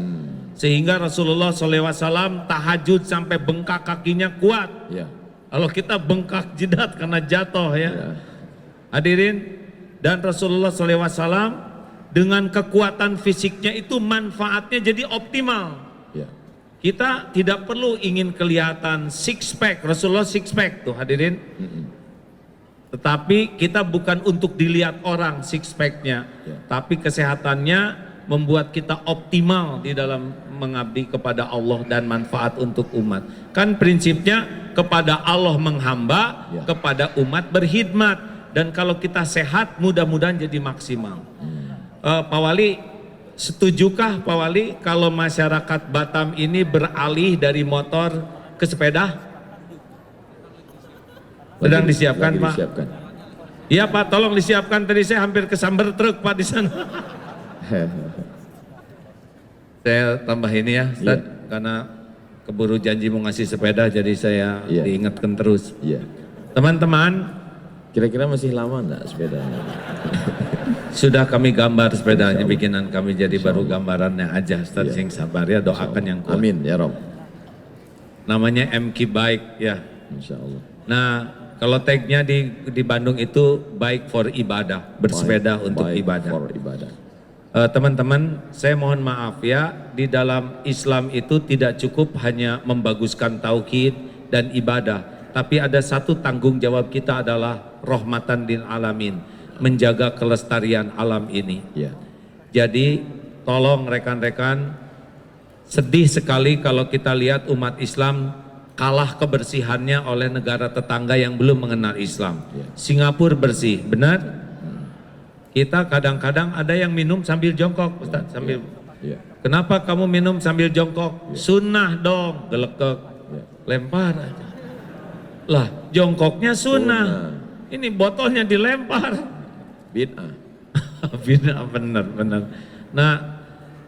Sehingga Rasulullah SAW tahajud sampai bengkak kakinya kuat. Ya. Kalau kita bengkak jidat karena jatuh ya. Ya. Hadirin, dan Rasulullah SAW dengan kekuatan fisiknya itu manfaatnya jadi optimal. Ya. Kita tidak perlu ingin kelihatan six pack, Rasulullah six pack tuh hadirin. Tetapi kita bukan untuk dilihat orang six packnya, Ya. tapi kesehatannya membuat kita optimal di dalam mengabdi kepada Allah dan manfaat untuk umat. Kan prinsipnya kepada Allah menghamba, Ya. kepada umat berkhidmat. Dan kalau kita sehat, mudah-mudahan jadi maksimal. Pak Wali, setujukah Pak Wali kalau masyarakat Batam ini beralih dari motor ke sepeda? Sedang disiapkan Lagi Pak. Disiapkan. Iya Pak, tolong disiapkan, tadi saya hampir kesambar truk Pak di sana. Saya tambah ini ya, Ustaz, karena keburu janji mau ngasih sepeda, jadi saya Iya. diingatkan terus. Iya. Teman-teman, Kira-kira masih lama enggak sepedanya? sudah kami gambar sepedanya, bikinan kami, jadi baru gambarannya aja. Ustaz, Iya. yang sabar ya, doakan yang kuat. Amin ya Rob. Namanya MQ Bike ya. Insya Allah. Nah, kalau tagnya di Bandung itu bike for ibadah, bersepeda untuk Baik ibadah. for ibadah. Teman-teman, saya mohon maaf ya, di dalam Islam itu tidak cukup hanya membaguskan tauhid dan ibadah, tapi ada satu tanggung jawab kita adalah rahmatan lil alamin, menjaga kelestarian alam ini. Ya. Jadi tolong rekan-rekan, sedih sekali kalau kita lihat umat Islam kalah kebersihannya oleh negara tetangga yang belum mengenal Islam. Ya. Singapura bersih, benar? Kita kadang-kadang ada yang minum sambil jongkok, Ustaz, sambil. Ya. Kenapa kamu minum sambil jongkok? Sunnah dong, gelekek, Ya. lempar aja. Lah, jongkoknya sunnah. Ini botolnya dilempar. Bid'ah. Bina, benar. Nah,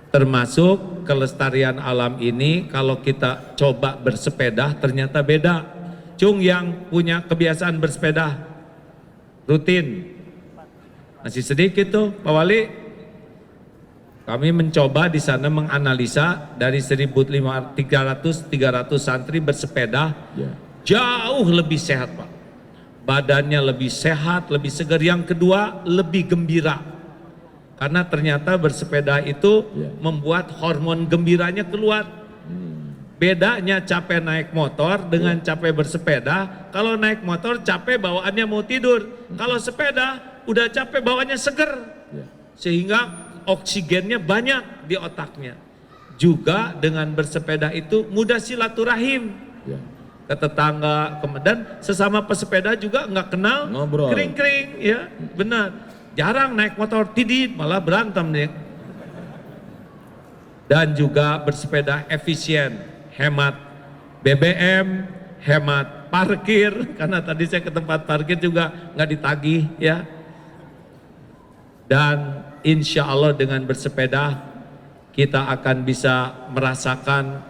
termasuk kelestarian alam ini kalau kita coba bersepeda ternyata beda. Cung yang punya kebiasaan bersepeda rutin, masih sedikit tuh Pak Wali. Kami mencoba di sana menganalisa dari 1.300 santri bersepeda, Ya. jauh lebih sehat Pak. Badannya lebih sehat, lebih segar. Yang kedua, lebih gembira. Karena ternyata bersepeda itu Ya. membuat hormon gembiranya keluar. Bedanya capek naik motor dengan capek bersepeda. Kalau naik motor capek bawaannya mau tidur. Kalau sepeda udah capek bawaannya seger. Ya. Sehingga oksigennya banyak di otaknya. Juga dengan bersepeda itu mudah silaturahim Ya. ke tetangga, dan sesama pesepeda juga nggak kenal Ngobrol. kering-kering ya, benar. Jarang naik motor tidit malah berantem nih. Dan juga bersepeda efisien, hemat BBM, hemat parkir, karena tadi saya ke tempat parkir juga nggak ditagih ya. Dan insya Allah dengan bersepeda kita akan bisa merasakan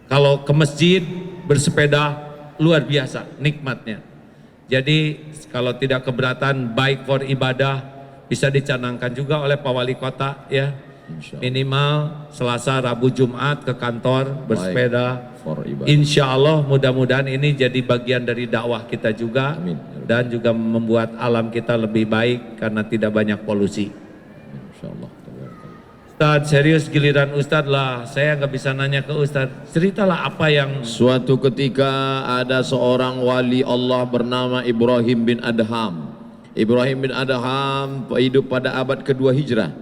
kalau ke masjid bersepeda luar biasa nikmatnya. Jadi kalau tidak keberatan bike for ibadah bisa dicanangkan juga oleh Pak Wali Kota ya. Insya Allah. Minimal Selasa, Rabu, Jumat ke kantor bersepeda. For ibadah. Insya Allah mudah-mudahan ini jadi bagian dari dakwah kita juga. Amin. Dan juga membuat alam kita lebih baik karena tidak banyak polusi. Insya Allah. Ustadz, serius giliran Ustadz lah, saya nggak bisa nanya ke Ustadz. Ceritalah apa yang Suatu ketika ada seorang wali Allah bernama Ibrahim bin Adham. Ibrahim bin Adham hidup pada abad kedua Hijrah.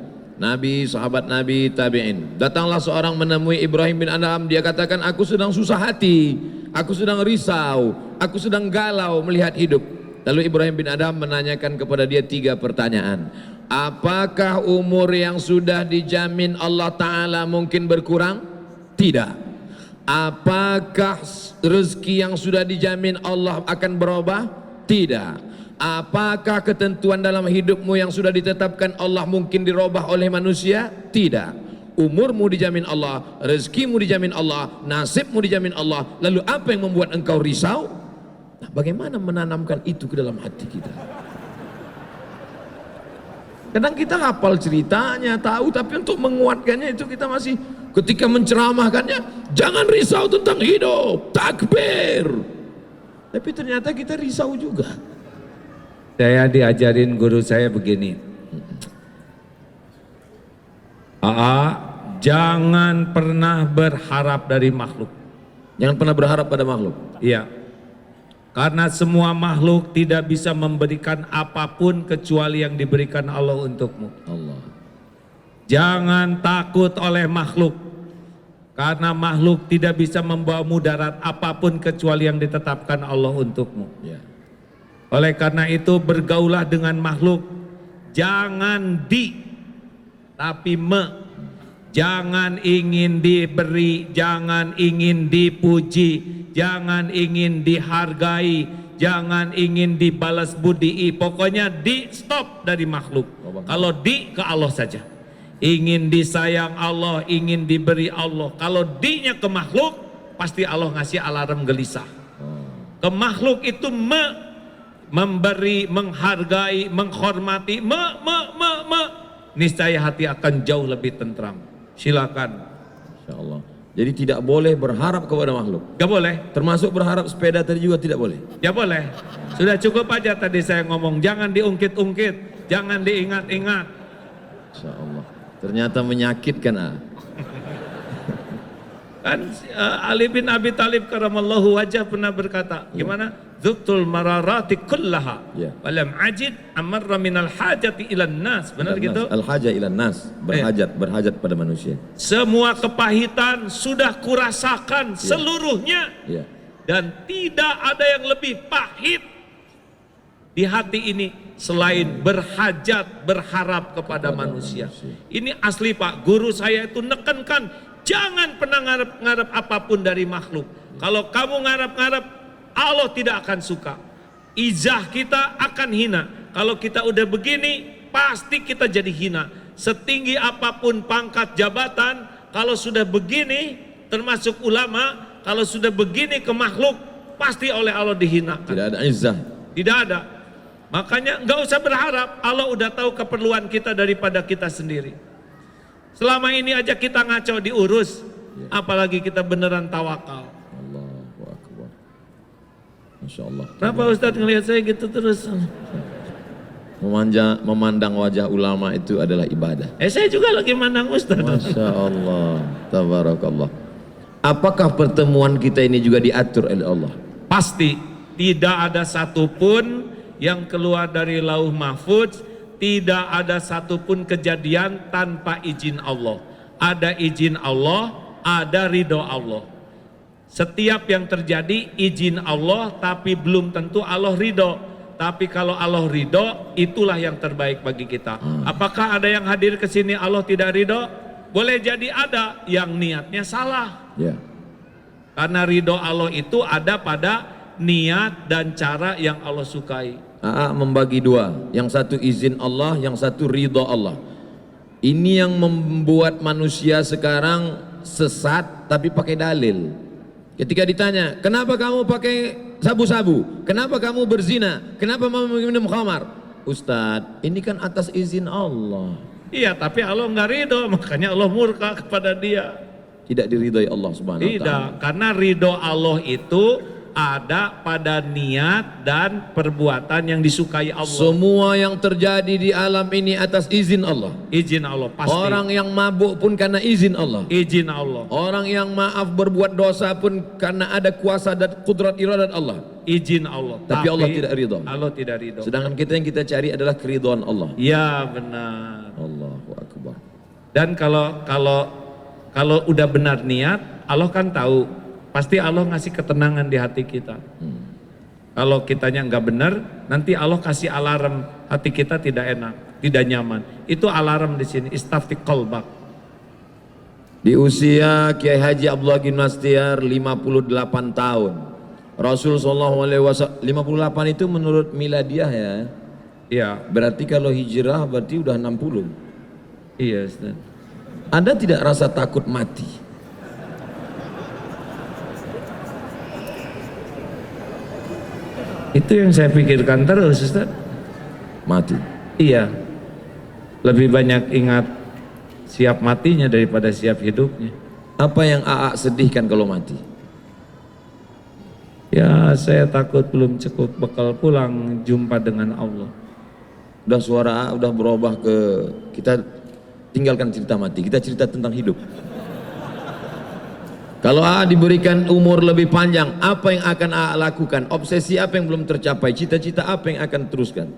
Nabi, sahabat Nabi, tabi'in. Datanglah seorang menemui Ibrahim bin Adham. Dia katakan, aku sedang susah hati, aku sedang risau, aku sedang galau melihat hidup. Lalu Ibrahim bin Adham menanyakan kepada dia 3 pertanyaan. Apakah umur yang sudah dijamin Allah Ta'ala mungkin berkurang? Tidak. Apakah rezeki yang sudah dijamin Allah akan berubah? Tidak. Apakah ketentuan dalam hidupmu yang sudah ditetapkan Allah mungkin dirubah oleh manusia? Tidak. Umurmu dijamin Allah, rezekimu dijamin Allah, nasibmu dijamin Allah. Lalu apa yang membuat engkau risau? Nah, bagaimana menanamkan itu ke dalam hati kita? Kadang kita hafal ceritanya, tahu, tapi untuk menguatkannya itu kita masih, ketika menceramahkannya, jangan risau tentang hidup, takbir. Tapi ternyata kita risau juga. Saya diajarin guru saya begini, jangan pernah berharap dari makhluk. Jangan pernah berharap pada makhluk. Iya. Karena semua makhluk tidak bisa memberikan apapun kecuali yang diberikan Allah untukmu. Allah. Jangan takut oleh makhluk. Karena makhluk tidak bisa membawa mudarat apapun kecuali yang ditetapkan Allah untukmu. Ya. Oleh karena itu bergaulah dengan makhluk. Jangan tapi jangan ingin diberi, jangan ingin dipuji, jangan ingin dihargai, jangan ingin dibalas budi. Pokoknya stop dari makhluk. Kalau ke Allah saja. Ingin disayang Allah, ingin diberi Allah. Kalau nya ke makhluk, pasti Allah ngasih alarm gelisah. Ke makhluk itu memberi, menghargai, menghormati, niscaya hati akan jauh lebih tentram. Silakan. Insyaallah. Jadi tidak boleh berharap kepada makhluk. Gak boleh. Termasuk berharap sepeda tadi juga tidak boleh. Ya boleh. Sudah cukup aja tadi saya ngomong. Jangan diungkit-ungkit. Jangan diingat-ingat. Insyaallah. Ternyata menyakitkan. Kan Ali bin Abi Thalib karamallahu wajah pernah berkata, gimana? Dzuktul mararati kullaha walam ajid amarra minal hajati ilan nas. Benar gitu? Al haja ilan nas, berhajat pada manusia. Semua kepahitan sudah kurasakan seluruhnya. Dan tidak ada yang lebih pahit di hati ini selain berhajat, berharap kepada manusia. Ini asli Pak, guru saya itu nekankan, jangan pernah ngarep-ngarep apapun dari makhluk. Kalau kamu ngarep-ngarep, Allah tidak akan suka. Izah kita akan hina. Kalau kita udah begini, pasti kita jadi hina. Setinggi apapun pangkat jabatan, kalau sudah begini, termasuk ulama, kalau sudah begini ke makhluk, pasti oleh Allah dihinakan. Tidak ada izah. Tidak ada. Makanya nggak usah berharap, Allah udah tahu keperluan kita daripada kita sendiri. Selama ini aja kita ngaco diurus, apalagi kita beneran tawakal. Allahu Akbar. Masya Allah. Kenapa Ustadz ngelihat saya gitu terus? Memandang wajah ulama itu adalah ibadah. Saya juga lagi mandang Ustadz. Masya Allah. Tabarakallah. Apakah pertemuan kita ini juga diatur oleh Allah? Pasti. Tidak ada satupun yang keluar dari lauh mahfudz, tidak ada satupun kejadian tanpa izin Allah. Ada izin Allah, ada ridho Allah. Setiap yang terjadi izin Allah, tapi belum tentu Allah ridho. Tapi kalau Allah ridho, itulah yang terbaik bagi kita. Apakah ada yang hadir ke sini Allah tidak ridho? Boleh jadi ada yang niatnya salah. Karena ridho Allah itu ada pada niat dan cara yang Allah sukai. Membagi dua, yang satu izin Allah, yang satu ridho Allah. Ini yang membuat manusia sekarang sesat tapi pakai dalil. Ketika ditanya, kenapa kamu pakai sabu-sabu? Kenapa kamu berzina? Kenapa kamu minum khamar? Ustadz, ini kan atas izin Allah. Iya, tapi Allah nggak ridho, makanya Allah murka kepada dia. Tidak diridhoi Allah Subhanahu wa ta'ala. Tidak, karena ridho Allah itu ada pada niat dan perbuatan yang disukai Allah. Semua yang terjadi di alam ini atas izin Allah. Izin Allah pasti. Orang yang mabuk pun karena izin Allah. Izin Allah. Orang yang maaf berbuat dosa pun karena ada kuasa dan kudrat iradat Allah. Izin Allah. Tapi Allah tidak ridho. Allah tidak ridho. Sedangkan kita yang kita cari adalah keridhaan Allah. Ya benar. Allahu Akbar. Dan kalau udah benar niat, Allah kan tahu. Pasti Allah ngasih ketenangan di hati kita. Kalau kitanya nggak benar, nanti Allah kasih alarm hati kita tidak enak, tidak nyaman. Itu alarm di sini. Istafti qalbak. Di usia Kiai Haji Abdullah Gimnastiar 58 tahun. Rasul sallallahu alaihi wasallam 58 itu menurut miladiah ya. Iya, Berarti kalau hijrah berarti udah 60. iya Ustaz. Ada tidak rasa takut mati? Itu yang saya pikirkan terus Ustaz. Mati. Iya. Lebih banyak ingat siap matinya daripada siap hidupnya. Apa yang AA sedihkan kalau mati? Ya, saya takut belum cukup bekal pulang jumpa dengan Allah. Udah suara AA udah berubah ke kita tinggalkan cerita mati, kita cerita tentang hidup. Kalau AA diberikan umur lebih panjang, apa yang akan AA lakukan? Obsesi apa yang belum tercapai? Cita-cita apa yang akan teruskan?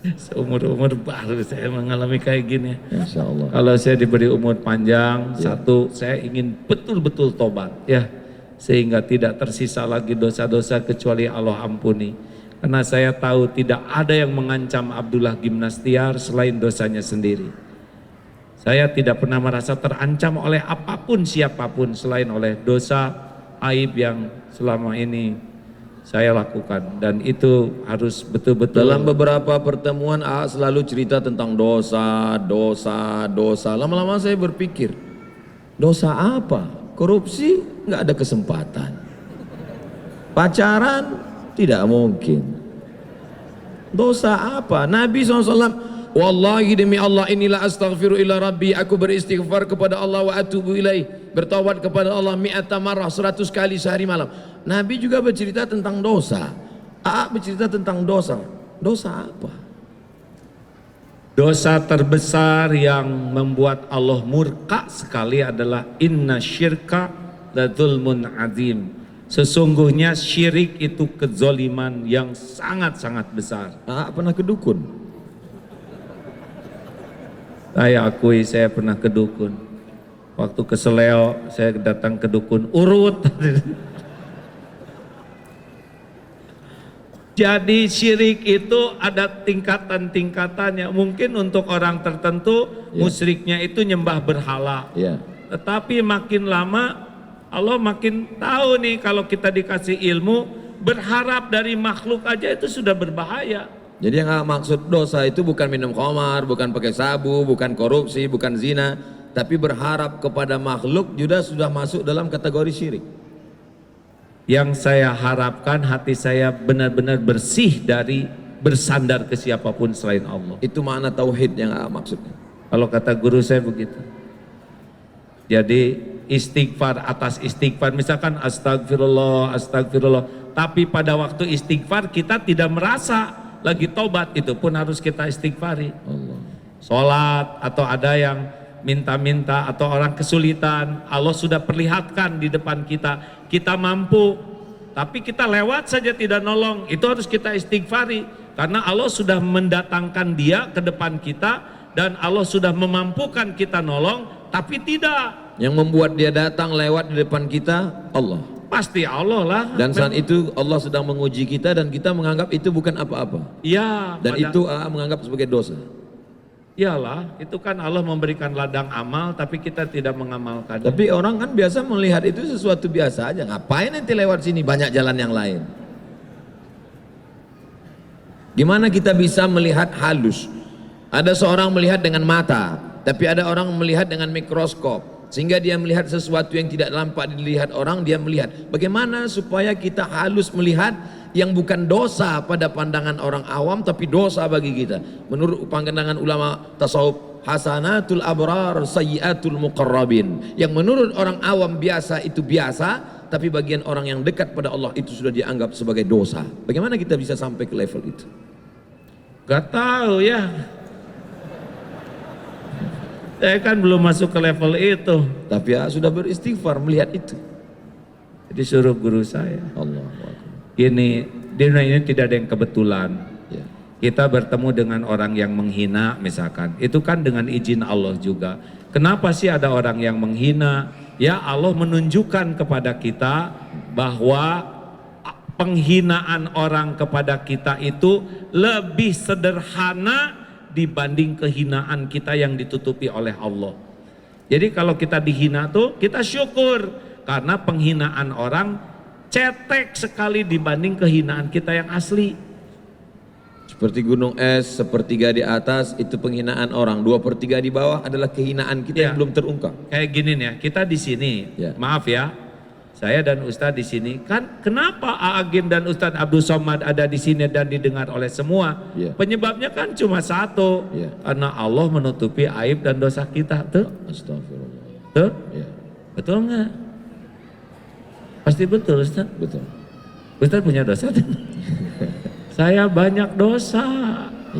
Seumur-umur baru saya mengalami kayak gini. Insya Allah. Kalau saya diberi umur panjang, satu, saya ingin betul-betul tobat, ya, sehingga tidak tersisa lagi dosa-dosa kecuali Allah ampuni. Karena saya tahu tidak ada yang mengancam Abdullah Gimnastiar selain dosanya sendiri. Saya tidak pernah merasa terancam oleh apapun siapapun selain oleh dosa aib yang selama ini saya lakukan, dan itu harus betul-betul. Dalam beberapa pertemuan AA selalu cerita tentang dosa. Lama-lama saya berpikir, dosa apa? Korupsi nggak ada kesempatan. Pacaran tidak mungkin. Dosa apa? Nabi SAW, wallahi demi Allah inilah astaghfiru ila rabbi, aku beristighfar kepada Allah wa atubu ilaih, bertawad kepada Allah mi'ata marrah, 100 kali sehari malam. Nabi juga bercerita tentang dosa. AA bercerita tentang dosa. Dosa apa? Dosa terbesar yang membuat Allah murka sekali adalah inna syirka la dzulmun azim. Sesungguhnya syirik itu kezoliman yang sangat-sangat besar. AA pernah ke dukun? Saya akui saya pernah ke dukun. Waktu ke Seleo saya datang ke dukun urut. Jadi syirik itu ada tingkatan-tingkatannya. Mungkin untuk orang tertentu musyriknya itu nyembah berhala. Tetapi makin lama Allah makin tahu nih, kalau kita dikasih ilmu, berharap dari makhluk aja itu sudah berbahaya. Jadi yang maksud dosa itu bukan minum khamar, bukan pakai sabu, bukan korupsi, bukan zina, tapi berharap kepada makhluk juga sudah masuk dalam kategori syirik. Yang saya harapkan hati saya benar-benar bersih dari bersandar ke siapapun selain Allah. Itu makna tauhid yang maksudnya. Kalau kata guru saya begitu. Jadi istighfar atas istighfar, misalkan astagfirullah, astagfirullah, tapi pada waktu istighfar kita tidak merasa lagi tobat, itu pun harus kita istighfari. Sholat atau ada yang minta-minta atau orang kesulitan, Allah sudah perlihatkan di depan kita, kita mampu, tapi kita lewat saja tidak nolong, itu harus kita istighfari, karena Allah sudah mendatangkan dia ke depan kita dan Allah sudah memampukan kita nolong, tapi tidak. Yang membuat dia datang lewat di depan kita Allah. Pasti Allah lah. Dan saat itu Allah sedang menguji kita dan kita menganggap itu bukan apa-apa. Ya. Dan itu menganggap sebagai dosa. Iyalah, itu kan Allah memberikan ladang amal tapi kita tidak mengamalkan. Tapi orang kan biasa melihat itu sesuatu biasa aja. Ngapain nanti lewat sini, banyak jalan yang lain. Gimana kita bisa melihat halus? Ada seorang melihat dengan mata, tapi ada orang melihat dengan mikroskop, sehingga dia melihat sesuatu yang tidak nampak dilihat orang, dia melihat. Bagaimana supaya kita halus melihat yang bukan dosa pada pandangan orang awam tapi dosa bagi kita? Menurut pandangan ulama tasawuf, hasanatul abrar sayyiatul muqarrabin. Yang menurut orang awam biasa itu biasa, tapi bagian orang yang dekat pada Allah itu sudah dianggap sebagai dosa. Bagaimana kita bisa sampai ke level itu? Gak tahu ya. Saya kan belum masuk ke level itu. Tapi ya sudah beristighfar melihat itu. Jadi suruh guru saya. Allah. Ini di dunia ini tidak ada yang kebetulan. Ya. Kita bertemu dengan orang yang menghina misalkan, itu kan dengan izin Allah juga. Kenapa sih ada orang yang menghina? Ya Allah menunjukkan kepada kita bahwa penghinaan orang kepada kita itu lebih sederhana dibanding kehinaan kita yang ditutupi oleh Allah. Jadi kalau kita dihina tuh kita syukur, karena penghinaan orang cetek sekali dibanding kehinaan kita yang asli. Seperti gunung es, sepertiga di atas itu penghinaan orang, 2/3 di bawah adalah kehinaan kita yang belum terungkap. Kayak gini nih ya, kita di sini, maaf ya, saya dan Ustadz di sini, kan kenapa Aagim dan Ustadz Abdul Somad ada di sini dan didengar oleh semua? Penyebabnya kan cuma satu, karena Allah menutupi aib dan dosa kita, tuh. Astagfirullah. Tuh, betul nggak? Pasti betul, Ustadz. Betul. Ustadz punya dosa. Saya banyak dosa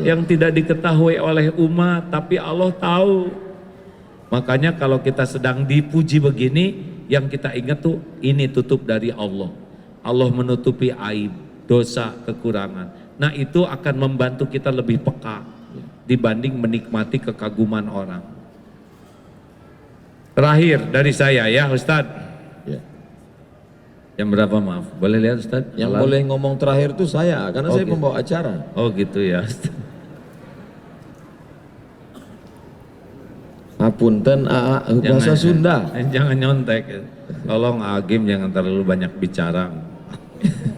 yang tidak diketahui oleh umat, tapi Allah tahu. Makanya kalau kita sedang dipuji begini, yang kita ingat tuh ini tutup dari Allah. Allah menutupi aib, dosa, kekurangan. Nah itu akan membantu kita lebih peka dibanding menikmati kekaguman orang. Terakhir dari saya ya Ustadz. Yang berapa maaf? Boleh lihat Ustadz? Yang boleh ngomong terakhir itu saya, karena saya pembawa acara. Oh gitu ya Ustadz. Hapunten bahasa Sunda. Jangan nyontek. Tolong Agim jangan terlalu banyak bicara.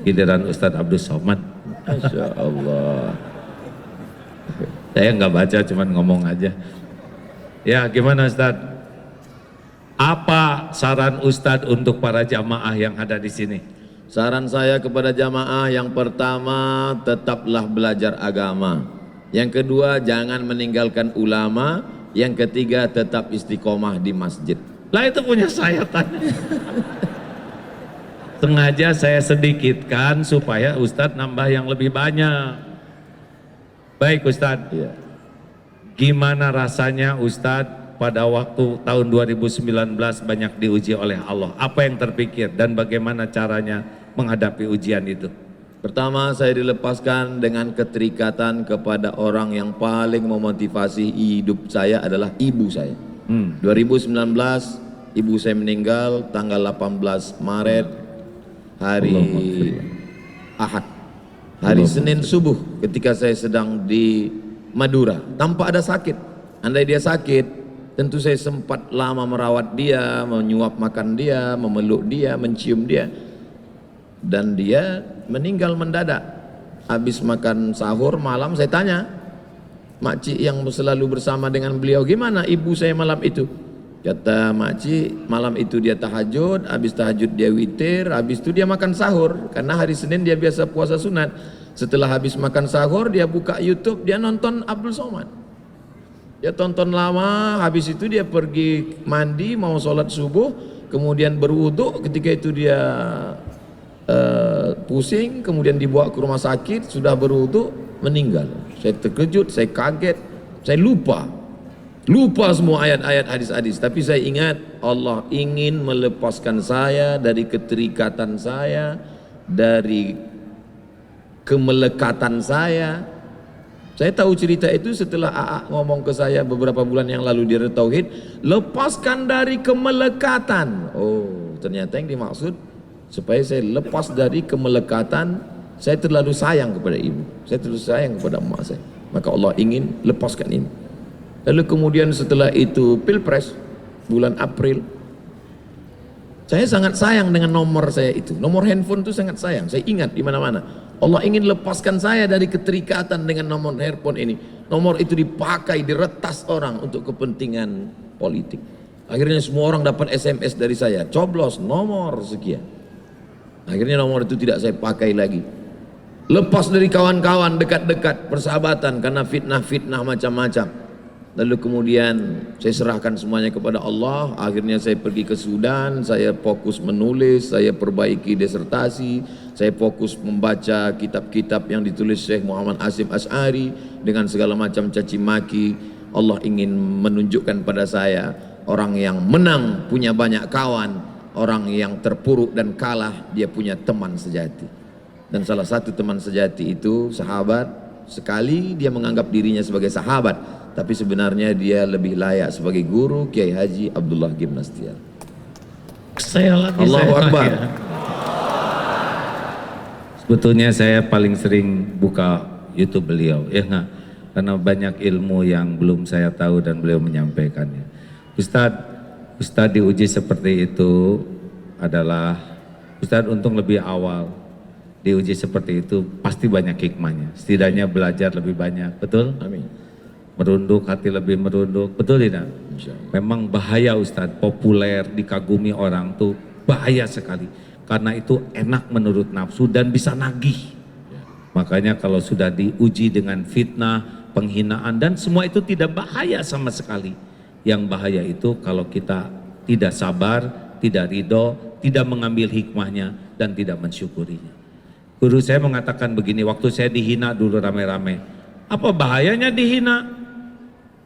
Giliran Ustadz Abdul Somad. Masya Allah. Saya nggak baca, cuman ngomong aja. Ya gimana Ustadz? Apa saran Ustadz untuk para jamaah yang ada di sini? Saran saya kepada jamaah yang pertama, tetaplah belajar agama. Yang kedua, jangan meninggalkan ulama. Yang ketiga, tetap istiqomah di masjid. Lah itu punya saya tanya. Sengaja saya sedikitkan supaya Ustadz nambah yang lebih banyak. Baik Ustadz, gimana rasanya Ustadz pada waktu tahun 2019 banyak diuji oleh Allah? Apa yang terpikir dan bagaimana caranya menghadapi ujian itu? Pertama, saya dilepaskan dengan keterikatan kepada orang yang paling memotivasi hidup saya adalah ibu saya. 2019 ibu saya meninggal tanggal 18 Maret hari Ahad. Hari Senin subuh ketika saya sedang di Madura tanpa ada sakit. Andai dia sakit, tentu saya sempat lama merawat dia, menyuap makan dia, memeluk dia, mencium dia. Dan dia meninggal mendadak. Habis makan sahur malam saya tanya, makcik yang selalu bersama dengan beliau, gimana ibu saya malam itu? Kata makcik, malam itu dia tahajud, habis tahajud dia witir, habis itu dia makan sahur. Karena hari Senin dia biasa puasa sunat. Setelah habis makan sahur dia buka YouTube, dia nonton Abdul Somad. Dia tonton lama, habis itu dia pergi mandi, mau sholat subuh, kemudian berwudu. Ketika itu dia pusing, kemudian dibawa ke rumah sakit, sudah berwudu, meninggal. Saya terkejut, saya kaget, saya lupa semua ayat-ayat hadis-hadis. Tapi saya ingat Allah ingin melepaskan saya dari keterikatan saya, dari kemelekatan saya. Saya tahu cerita itu setelah AA ngomong ke saya beberapa bulan yang lalu di Tauhid, lepaskan dari kemelekatan. Oh, ternyata yang dimaksud supaya saya lepas dari kemelekatan. Saya terlalu sayang kepada ibu, saya terlalu sayang kepada emak saya, maka Allah ingin lepaskan ini. Lalu kemudian setelah itu Pilpres bulan April, saya sangat sayang dengan nomor saya itu, nomor handphone itu sangat sayang. Saya ingat di mana-mana. Allah ingin lepaskan saya dari keterikatan dengan nomor handphone ini. Nomor itu dipakai, diretas orang untuk kepentingan politik. Akhirnya semua orang dapat SMS dari saya, coblos nomor sekian. Akhirnya nomor itu tidak saya pakai lagi. Lepas dari kawan-kawan dekat-dekat, persahabatan, karena fitnah-fitnah macam-macam. Lalu kemudian saya serahkan semuanya kepada Allah. Akhirnya saya pergi ke Sudan, saya fokus menulis, saya perbaiki disertasi, saya fokus membaca kitab-kitab yang ditulis Syekh Muhammad Hashim Asy'ari dengan segala macam caci maki. Allah ingin menunjukkan pada saya, orang yang menang punya banyak kawan, orang yang terpuruk dan kalah dia punya teman sejati. Dan salah satu teman sejati itu sahabat. Sekali dia menganggap dirinya sebagai sahabat, tapi sebenarnya dia lebih layak sebagai guru, Kiai Haji Abdullah Gimnastiar. Saya lagi, Allahu Akbar. Ya. Sebetulnya saya paling sering buka YouTube beliau, ya nggak? karena banyak ilmu yang belum saya tahu dan beliau menyampaikannya. Ustadz diuji seperti itu adalah Ustadz untung lebih awal diuji seperti itu, pasti banyak hikmahnya, setidaknya belajar lebih banyak, betul? Amin. Merunduk, hati lebih merunduk, betul tidak? Memang bahaya Ustadz, populer, dikagumi orang tuh bahaya sekali, karena itu enak menurut nafsu dan bisa nagih. Makanya kalau sudah diuji dengan fitnah, penghinaan dan semua itu tidak bahaya sama sekali. Yang bahaya itu kalau kita tidak sabar, tidak ridho, tidak mengambil hikmahnya dan tidak mensyukurinya. Guru saya mengatakan begini, waktu saya dihina dulu rame-rame. Apa bahayanya dihina?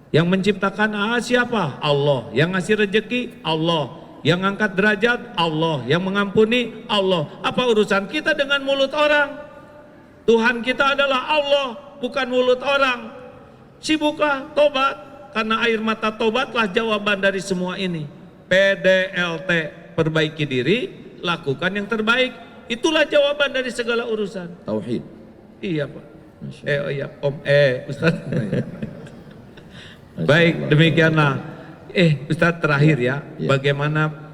Yang menciptakan siapa? Allah. Yang ngasih rezeki? Allah. Yang angkat derajat? Allah. Yang mengampuni? Allah. Apa urusan kita dengan mulut orang? Tuhan kita adalah Allah, bukan mulut orang. Sibuklah tobat, karena air mata tobatlah jawaban dari semua ini. PDLT, perbaiki diri, lakukan yang terbaik. Itulah jawaban dari segala urusan. Tauhid. Iya Pak. Iya Om. Ustaz. Baik, demikianlah. Ustaz terakhir ya. Bagaimana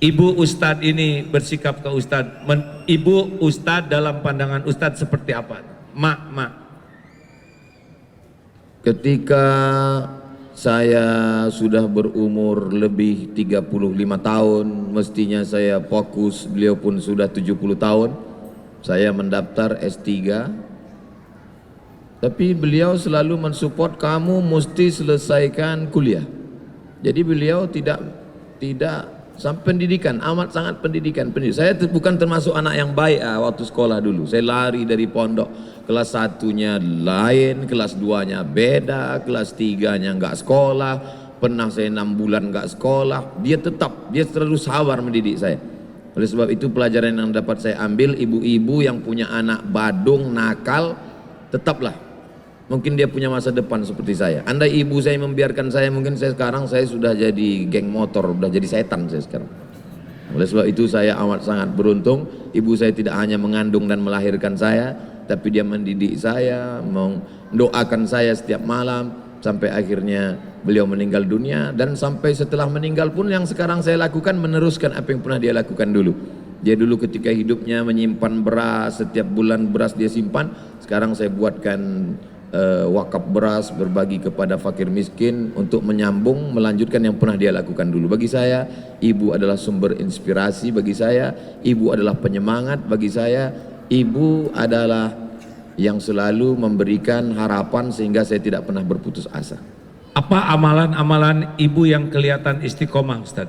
Ibu Ustadz ini bersikap ke Ustadz, Ibu Ustadz dalam pandangan Ustadz seperti apa? Mak. Ketika saya sudah berumur lebih 35 tahun, mestinya saya fokus, beliau pun sudah 70 tahun, saya mendaftar S3, tapi beliau selalu mensupport kamu mesti selesaikan kuliah. Jadi beliau tidak sampai pendidikan, amat sangat pendidikan. Saya bukan termasuk anak yang baik waktu sekolah dulu. Saya lari dari pondok, kelas 1-nya lain, kelas 2-nya beda, kelas 3-nya enggak sekolah. Pernah saya 6 bulan enggak sekolah. Dia terlalu sabar mendidik saya. Oleh sebab itu pelajaran yang dapat saya ambil, ibu-ibu yang punya anak badung, nakal, tetaplah. Mungkin dia punya masa depan seperti saya. Andai ibu saya membiarkan saya, mungkin saya sekarang sudah jadi geng motor, sudah jadi setan saya sekarang. Oleh sebab itu saya amat sangat beruntung. Ibu saya tidak hanya mengandung dan melahirkan saya, tapi dia mendidik saya, mendoakan saya setiap malam, sampai akhirnya beliau meninggal dunia. Dan sampai setelah meninggal pun yang sekarang saya lakukan meneruskan apa yang pernah dia lakukan dulu. Dia dulu ketika hidupnya menyimpan beras, setiap bulan beras dia simpan. Sekarang saya buatkan wakaf beras, berbagi kepada fakir miskin untuk menyambung, melanjutkan yang pernah dia lakukan dulu. Bagi saya, ibu adalah sumber inspirasi bagi saya, ibu adalah penyemangat bagi saya, ibu adalah yang selalu memberikan harapan sehingga saya tidak pernah berputus asa. Apa amalan-amalan ibu yang kelihatan istiqomah, Ustaz?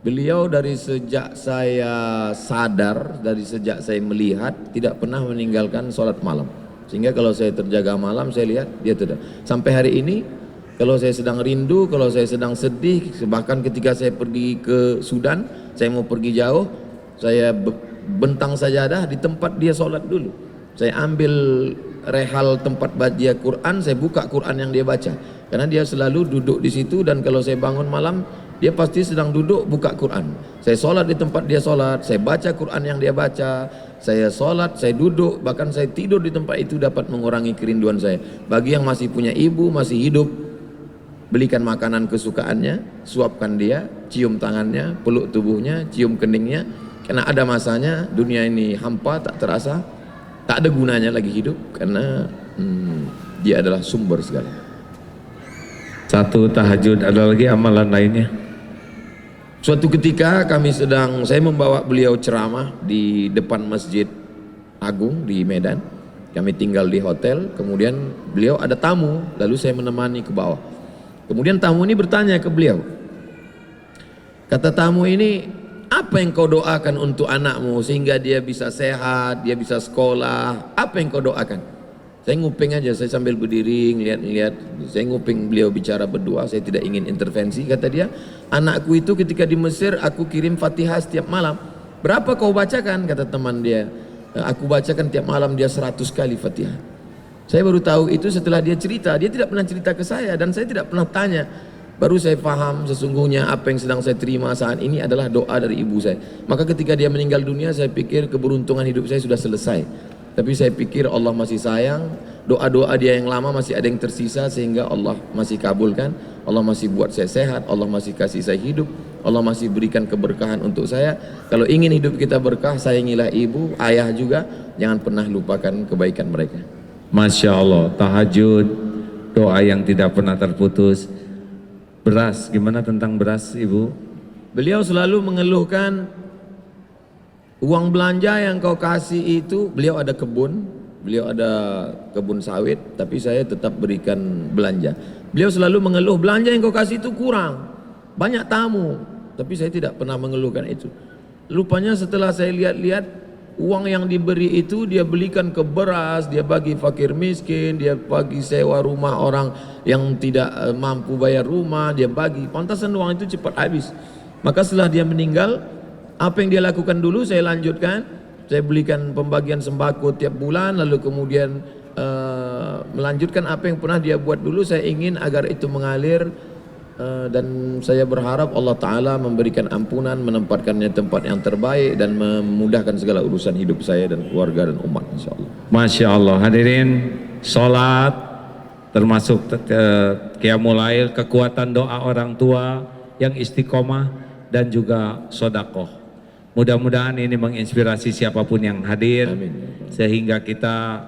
Beliau dari sejak saya sadar, dari sejak saya melihat, tidak pernah meninggalkan sholat malam. Sehingga kalau saya terjaga malam, saya lihat dia tidak. Sampai hari ini, kalau saya sedang rindu, kalau saya sedang sedih, bahkan ketika saya pergi ke Sudan, saya mau pergi jauh, saya bentang sajadah di tempat dia sholat dulu. Saya ambil rehal tempat baca Quran, saya buka Quran yang dia baca. Karena dia selalu duduk di situ, dan kalau saya bangun malam, dia pasti sedang duduk buka Quran. Saya sholat di tempat dia sholat, saya baca Quran yang dia baca, saya sholat, saya duduk, bahkan saya tidur di tempat itu dapat mengurangi kerinduan saya. Bagi yang masih punya ibu, masih hidup, belikan makanan kesukaannya, suapkan dia, cium tangannya, peluk tubuhnya, cium keningnya. Karena ada masanya dunia ini hampa, tak terasa, tak ada gunanya lagi hidup, karena dia adalah sumber segala. Satu tahajud, ada lagi amalan lainnya? Suatu ketika saya membawa beliau ceramah di depan Masjid Agung di Medan. Kami tinggal di hotel, kemudian beliau ada tamu, lalu saya menemani ke bawah. Kemudian tamu ini bertanya ke beliau. Kata tamu ini, apa yang kau doakan untuk anakmu sehingga dia bisa sehat, dia bisa sekolah? Apa yang kau doakan? Saya nguping aja, saya sambil berdiri ngeliat-ngeliat, saya nguping beliau bicara berdua, saya tidak ingin intervensi. Kata dia, anakku itu ketika di Mesir aku kirim Fatihah setiap malam. Berapa kau bacakan? Kata teman dia, aku bacakan tiap malam dia 100 kali Fatihah. Saya baru tahu itu setelah dia cerita, dia tidak pernah cerita ke saya dan saya tidak pernah tanya. Baru saya paham sesungguhnya apa yang sedang saya terima saat ini adalah doa dari ibu saya. Maka ketika dia meninggal dunia, saya pikir keberuntungan hidup saya sudah selesai. Tapi saya pikir Allah masih sayang, doa-doa dia yang lama masih ada yang tersisa sehingga Allah masih kabulkan, Allah masih buat saya sehat, Allah masih kasih saya hidup, Allah masih berikan keberkahan untuk saya. Kalau ingin hidup kita berkah, sayangilah ibu, ayah juga, jangan pernah lupakan kebaikan mereka. Masya Allah, tahajud, doa yang tidak pernah terputus. Beras, gimana tentang beras Ibu? Beliau selalu mengeluhkan uang belanja yang kau kasih itu, beliau ada kebun sawit, tapi saya tetap berikan belanja. Beliau selalu mengeluh, belanja yang kau kasih itu kurang, banyak tamu, tapi saya tidak pernah mengeluhkan itu. Rupanya setelah saya lihat-lihat, uang yang diberi itu dia belikan ke beras, dia bagi fakir miskin, dia bagi sewa rumah orang yang tidak mampu bayar rumah, dia bagi. Pantasan uang itu cepat habis. Maka setelah dia meninggal, apa yang dia lakukan dulu saya lanjutkan. Saya belikan pembagian sembako tiap bulan, lalu kemudian melanjutkan apa yang pernah dia buat dulu. Saya ingin agar itu mengalir, dan saya berharap Allah Ta'ala memberikan ampunan, menempatkannya tempat yang terbaik dan memudahkan segala urusan hidup saya dan keluarga dan umat, insyaAllah. Masya Allah, hadirin, sholat termasuk qiyamul lail, kekuatan doa orang tua yang istiqomah, dan juga sodakoh. Mudah-mudahan ini menginspirasi siapapun yang hadir. Amin. Sehingga kita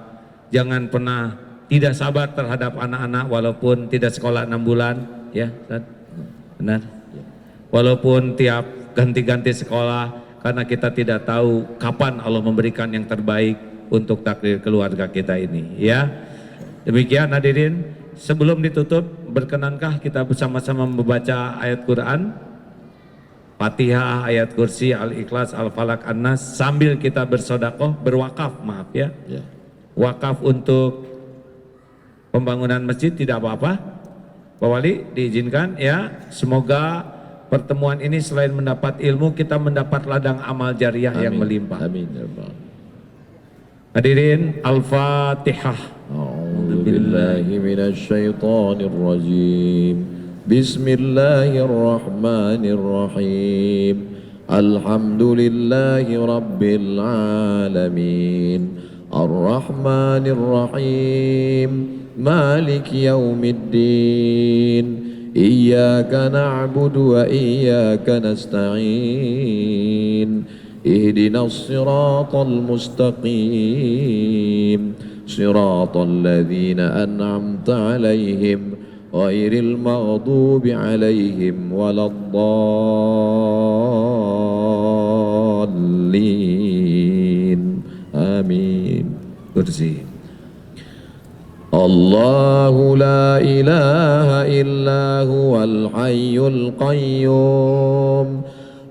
jangan pernah tidak sabar terhadap anak-anak walaupun tidak sekolah 6 bulan, ya Ustaz? Benar? Walaupun tiap ganti-ganti sekolah, karena kita tidak tahu kapan Allah memberikan yang terbaik untuk takdir keluarga kita ini, ya. Demikian hadirin, sebelum ditutup, berkenankah kita bersama-sama membaca ayat Quran, Fatihah, ayat kursi, Al-Ikhlas, Al-Falaq, An-Nas, sambil kita bersodakoh, berwakaf, maaf ya, wakaf untuk pembangunan masjid, tidak apa-apa. Pak Wali diizinkan ya, semoga pertemuan ini selain mendapat ilmu, kita mendapat ladang amal jariah yang melimpah. Amin. Hadirin, Al-Fatihah. A'udzubillahi minasyaitonir rajim. Bismillahirrahmanirrahim. Alhamdulillahi rabbil alamin. Ar-Rahmanir-Rahim. مالك يوم الدين إياك نعبد وإياك نستعين اهدنا الصراط المستقيم صراط الذين أنعمت عليهم غير المغضوب عليهم ولا الضالين آمين. Kursi. الله لا إله إلا هو الحي القيوم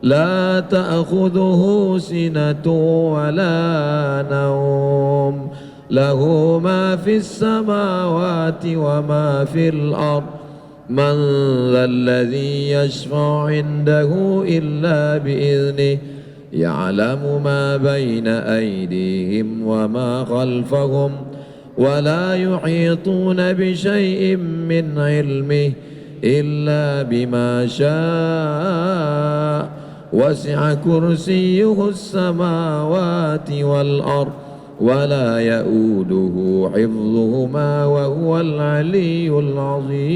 لا تأخذه سنة ولا نوم له ما في السماوات وما في الأرض من ذا الذي يشفع عنده إلا بإذنه يعلم ما بين أيديهم وما خلفهم ولا يحيطون بشيء من علمه إلا بما شاء وسع كرسيه السماوات والأرض ولا يؤوده حفظهما وهو العلي العظيم.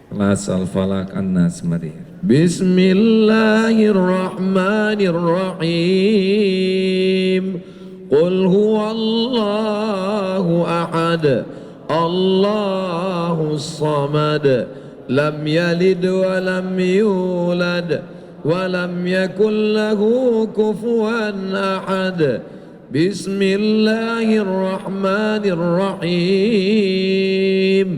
Kelas Al-Falaq, An-Nas, mari. بسم الله الرحمن الرحيم. قل هو الله أحد الله الصمد لم يلد ولم يولد ولم يكن له كفوا أحد. بسم الله الرحمن الرحيم.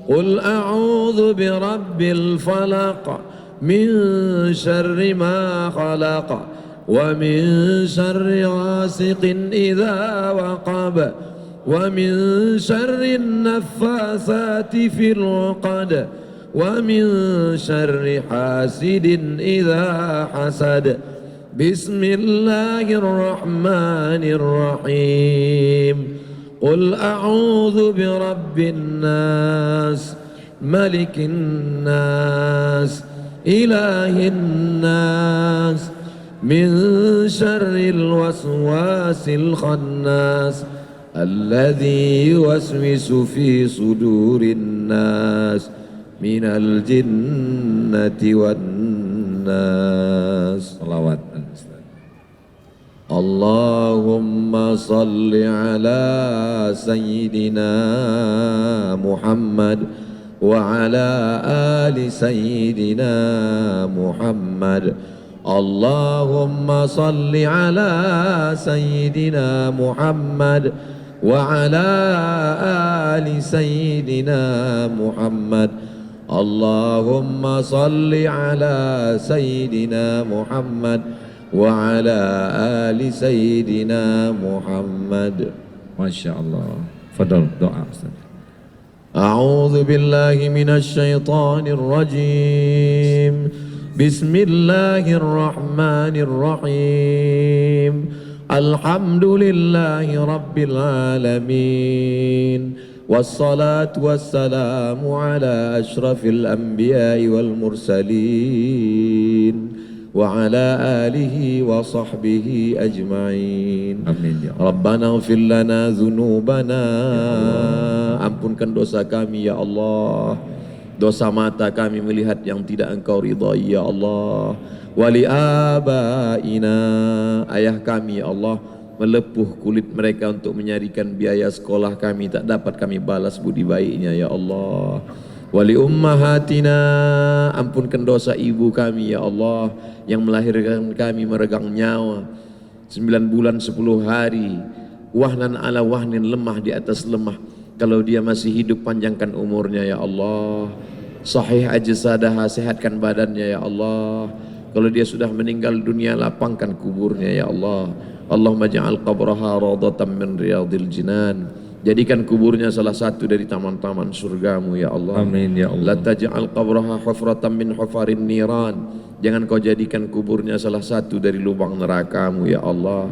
قل أعوذ برب الفلق من شر ما خلق ومن شر غاسق إذا وقب ومن شر النفاثات في العقد ومن شر حاسد إذا حسد. بسم الله الرحمن الرحيم. قل أعوذ برب الناس ملك الناس إله الناس من شر الوسواس الخناس الذي يوسوس في صدور الناس من الجنة والناس. Salawat. اللهم صل على سيدنا محمد وعلى آل سيدنا محمد. اللهم صل على سيدنا محمد وعلى آل سيدنا محمد. اللهم صل على سيدنا محمد وعلى آل سيدنا محمد. Masya Allah. Fadal doa Ustaz. أعوذ بالله من الشيطان الرجيم. بسم الله الرحمن الرحيم. الحمد لله رب العالمين والصلاة والسلام على أشرف الأنبياء والمرسلين وعلى آله وصحبه أجمعين. Amin ya Allah. Rabbana ighfir lana dhunubana, ampunkan dosa kami ya Allah. Dosa mata kami melihat yang tidak Engkau ridhai ya Allah. Wali abaina, ayah kami ya Allah, melepuh kulit mereka untuk menyarikan biaya sekolah kami, tak dapat kami balas budi baiknya ya Allah. Wali ummahatina, ampunkan dosa ibu kami ya Allah yang melahirkan kami meregang nyawa 9 bulan 10 hari, wahnan ala wahnin, lemah di atas lemah. Kalau dia masih hidup, panjangkan umurnya ya Allah. Sahih ajsadaha, sehatkan badannya ya Allah. Kalau dia sudah meninggal dunia, lapangkan kuburnya ya Allah. Allahumma ja'al qabraha radatan min riyadil jinan, jadikan kuburnya salah satu dari taman-taman surgamu ya Allah. Amin ya Allah. La taj'al qabraha hufratan min hufarin niran, jangan kau jadikan kuburnya salah satu dari lubang nerakamu ya Allah.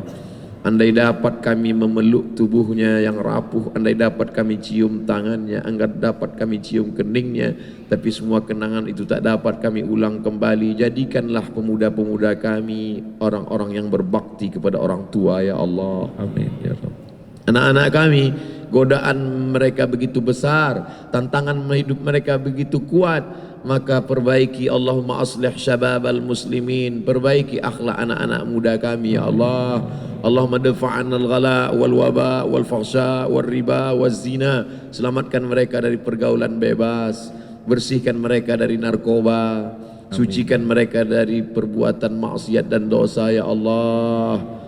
Andai dapat kami memeluk tubuhnya yang rapuh, andai dapat kami cium tangannya, andai dapat kami cium keningnya, tapi semua kenangan itu tak dapat kami ulang kembali. Jadikanlah pemuda-pemuda kami orang-orang yang berbakti kepada orang tua ya Allah. Amin ya Rabb. Anak-anak kami, godaan mereka begitu besar, tantangan hidup mereka begitu kuat, maka perbaiki, Allahumma aslih syababal muslimin, perbaiki akhlak anak-anak muda kami ya Allah. Allahumma dafa'an al-ghala wal waba wal fahsya wal riba wal zina, selamatkan mereka dari pergaulan bebas, bersihkan mereka dari narkoba, sucikan mereka dari perbuatan maksiat dan dosa ya Allah.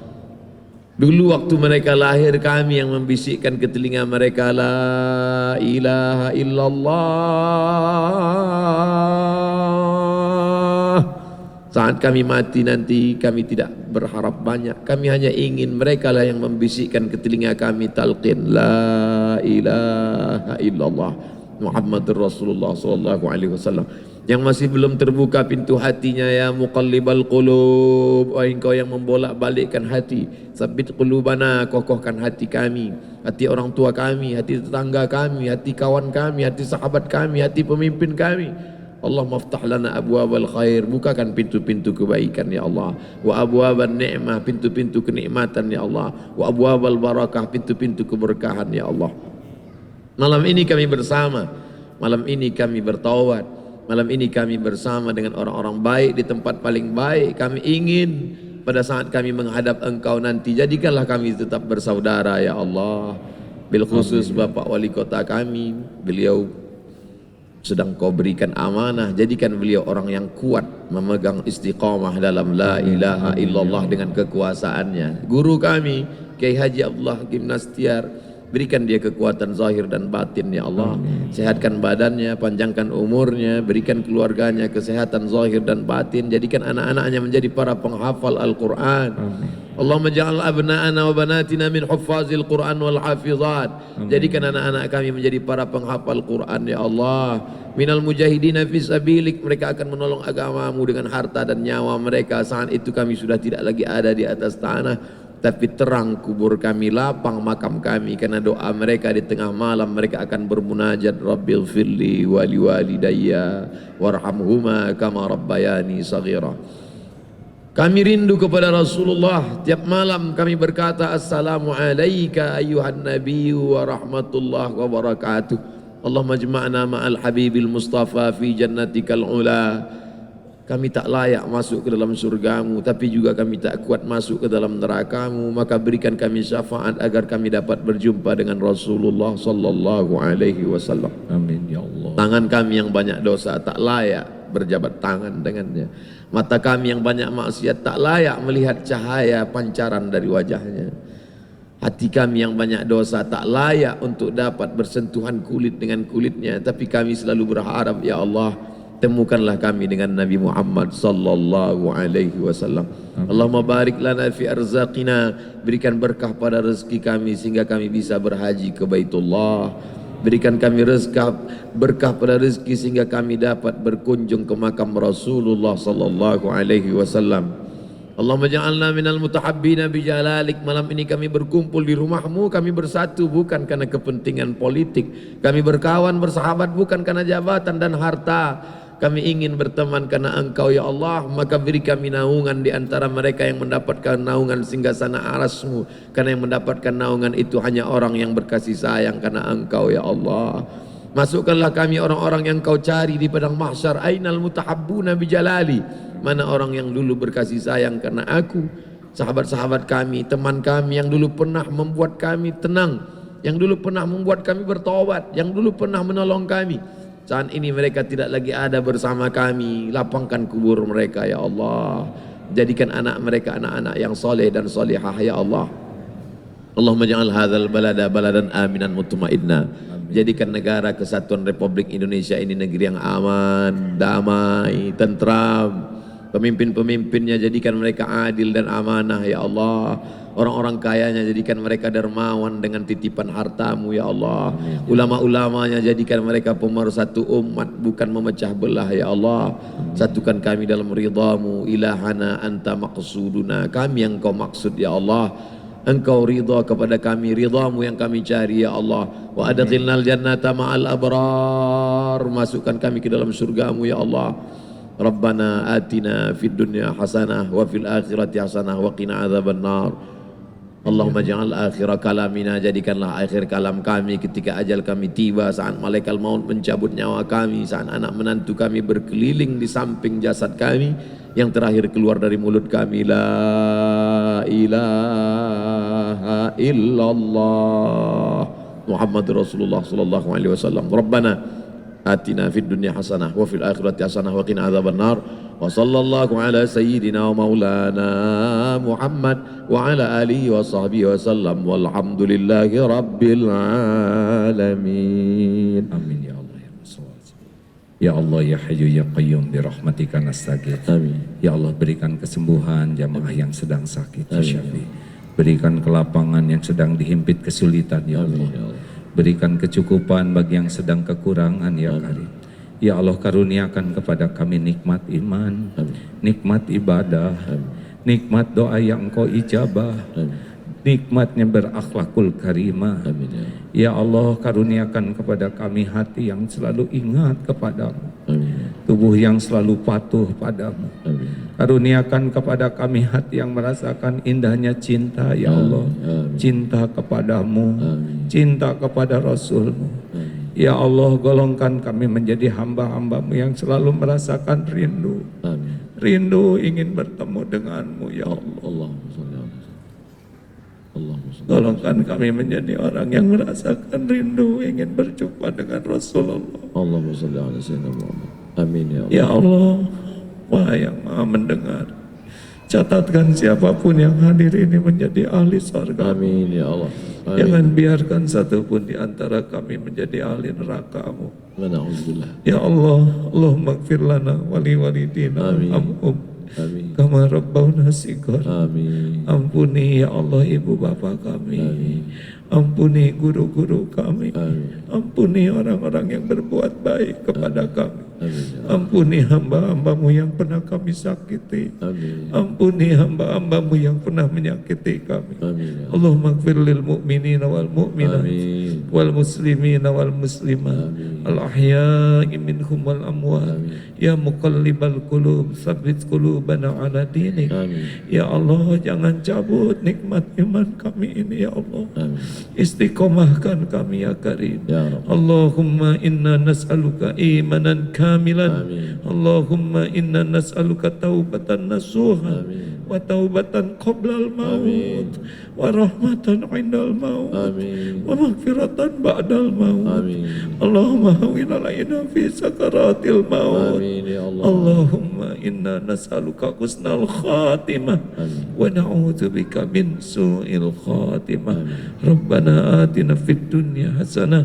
Dulu waktu mereka lahir, kami yang membisikkan ke telinga mereka, la ilaha illallah. Saat kami mati nanti, kami tidak berharap banyak, kami hanya ingin mereka lah yang membisikkan ke telinga kami talqin, la ilaha illallah Muhammadur Rasulullah sallallahu alaihi wasallam. Yang masih belum terbuka pintu hatinya, ya muqallibal qulub, wahai engkau yang membolak-balikkan hati, sabit qulubana, kokohkan hati kami, hati orang tua kami, hati tetangga kami, hati kawan kami, hati sahabat kami, hati pemimpin kami. Allah maftah lana abwabal khair, bukakan pintu-pintu kebaikan ya Allah. Wa abwaban ni'mah, pintu-pintu kenikmatan ya Allah. Wa abwabal barakah, pintu-pintu keberkahan ya Allah. Malam ini kami bersama, malam ini kami bertaubat, malam ini kami bersama dengan orang-orang baik di tempat paling baik. Kami ingin pada saat kami menghadap Engkau nanti, jadikanlah kami tetap bersaudara ya Allah. Bil khusus Bapak Wali Kota kami, beliau sedang Kau berikan amanah, jadikan beliau orang yang kuat memegang istiqamah dalam la ilaha illallah dengan kekuasaannya. Guru kami Kiai Haji Abdullah Hakim Nastiar, berikan dia kekuatan zahir dan batin ya Allah. Sehatkan badannya, panjangkan umurnya, berikan keluarganya kesehatan zahir dan batin, jadikan anak-anaknya menjadi para penghafal Al-Quran. Allahumma ja'al abna'ana wa banatina min huffazil Quran wal hafizat, jadikan anak-anak kami menjadi para penghafal Quran ya Allah. Minal mujahidina fi sabilik, mereka akan menolong agamamu dengan harta dan nyawa mereka. Saat itu kami sudah tidak lagi ada di atas tanah, tapi terang kubur kami, lapang makam kami, karena doa mereka di tengah malam. Mereka akan bermunajat, Rabbil firli wali walidayya warhamhuma kama rabbayani saghira. Kami rindu kepada Rasulullah. Tiap malam kami berkata assalamu alayka ayyuhan nabiyyu wa rahmatullah wa barakatuh. Allahumma jma'na ma'al habibil mustafa fi jannatikal ula. Kami tak layak masuk ke dalam surgamu, tapi juga kami tak kuat masuk ke dalam nerakamu. Maka berikan kami syafaat agar kami dapat berjumpa dengan Rasulullah sallallahu alaihi wasallam. Amin ya Allah. Tangan kami yang banyak dosa tak layak berjabat tangan dengannya. Mata kami yang banyak maksiat tak layak melihat cahaya pancaran dari wajahnya. Hati kami yang banyak dosa tak layak untuk dapat bersentuhan kulit dengan kulitnya. Tapi kami selalu berharap, ya Allah, temukanlah kami dengan Nabi Muhammad sallallahu alaihi wasallam. Allahumma barik lana fi arzaqina, berikan berkah pada rezeki kami sehingga kami bisa berhaji ke Baitullah. Berikan kami berkah pada rezeki sehingga kami dapat berkunjung ke makam Rasulullah sallallahu alaihi wasallam. Allahumma ja'alna minal mutahabbina bijalalik. Malam ini kami berkumpul di rumahmu, kami bersatu bukan karena kepentingan politik. Kami berkawan bersahabat bukan karena jabatan dan harta. Kami ingin berteman karena Engkau ya Allah. Maka beri kami naungan di antara mereka yang mendapatkan naungan singgasana arasmu. Karena yang mendapatkan naungan itu hanya orang yang berkasih sayang karena Engkau ya Allah. Masukkanlah kami orang-orang yang Kau cari di padang mahsyar. Ainal mutahabbuna bijalali. Mana orang yang dulu berkasih sayang karena aku, sahabat-sahabat kami, teman kami yang dulu pernah membuat kami tenang, yang dulu pernah membuat kami bertobat, yang dulu pernah menolong kami. Saat ini mereka tidak lagi ada bersama kami. Lapangkan kubur mereka ya Allah. Jadikan anak mereka anak-anak yang soleh dan solehah ya Allah. Allahumma ja'al hadzal balada baladan aminan mutmainna. Jadikan negara kesatuan Republik Indonesia ini negeri yang aman, damai, tentram. Pemimpin-pemimpinnya jadikan mereka adil dan amanah ya Allah. Orang-orang kayanya jadikan mereka dermawan dengan titipan hartamu ya Allah. Ulama-ulamanya jadikan mereka pemersatu umat bukan memecah belah ya Allah. Satukan kami dalam ridhamu. Ilahana anta maqsuduna. Kami yang Kau maksud ya Allah. Engkau ridha kepada kami, ridhamu yang kami cari ya Allah. Wa adkhilnal jannata ma'al abrar. Masukkan kami ke dalam surgamu ya Allah. Rabbana atina fid dunya hasanah wa fil akhirati hasanah wa qina adzabannar. Allahumma ja'al akhir kalamina, jadikanlah akhir kalam kami ketika ajal kami tiba, saat malaikat maut mencabut nyawa kami, saat anak menantu kami berkeliling di samping jasad kami, yang terakhir keluar dari mulut kami la ilaha illallah Muhammad Rasulullah sallallahu alaihi wasallam. Rabbana atina fid dunya hasanah wa fil akhirati hasanah wa qina adzabannar. Wa sallallahu ala sayyidina wa maulana Muhammad wa ala alihi wa sahbihi wa sallam walhamdulillahi rabbil alamin. Amin ya Allah ya Rasulullah. Ya Allah ya Hayyu ya Qayyum bi rahmatika nastaghits. Amin. Ya Allah, berikan kesembuhan jamaah yang sedang sakit ya Syafi. Berikan kelapangan yang sedang dihimpit kesulitan ya Allah. Berikan kecukupan bagi yang sedang kekurangan ya Karim. Ya Allah, karuniakan kepada kami nikmat iman, nikmat ibadah, nikmat doa yang Engkau ijabah, nikmatnya berakhlakul karimah. Ya Allah, karuniakan kepada kami hati yang selalu ingat kepadamu, tubuh yang selalu patuh padamu. Karuniakan kepada kami hati yang merasakan indahnya cinta ya Allah, cinta kepadamu, cinta kepada Rasulmu. Ya Allah, golongkan kami menjadi hamba-hambamu yang selalu merasakan rindu, rindu ingin bertemu denganmu ya Allah. Golongkan kami menjadi orang yang merasakan rindu ingin berjumpa dengan Rasulullah. Allahumma shalli ala sayyidina Muhammad. Amin ya Allah. Ya Allah, Wahai yang Maha mendengar, catatkan siapapun yang hadir ini menjadi ahli surga. Amin ya Allah. Amin. Jangan biarkan satupun di antara kami menjadi ahli neraka-Mu. Na'udzubillah. Ya Allah, Allahumma gfir lana wali walidina amhum kama rabbawna shighar. Amin. Ampuni ya Allah ibu bapak kami. Amin. Ampuni guru-guru kami. Amin. Ampuni orang-orang yang berbuat baik kepada kami. Ampuni hamba-hambamu yang pernah kami sakiti. Ampuni hamba-hambamu yang pernah menyakiti kami. Allahumma ighfir lil mu'minina wal mu'minat wal muslimina wal muslimat al ahya'i minhum wal amwat. Ya muqallibal qulub tsabbit qulubana ala dinik. Ya Allah, jangan cabut nikmat iman kami ini ya Allah. Istiqomahkan kami ya Karim. Allahumma inna nas'aluka imanan kamilan. Allahumma inna nas'aluka taubatan nasuha wa taubatan qoblal maut wa rahmatan indal maut wa maghfiratan ba'dal maut. Allahumma hawin alaina fi sakaratil maut. Allahumma inna nas'aluka husnal khatimah wa na'udzubika min su'il khatimah. Rabbana atina fid dunya hasanah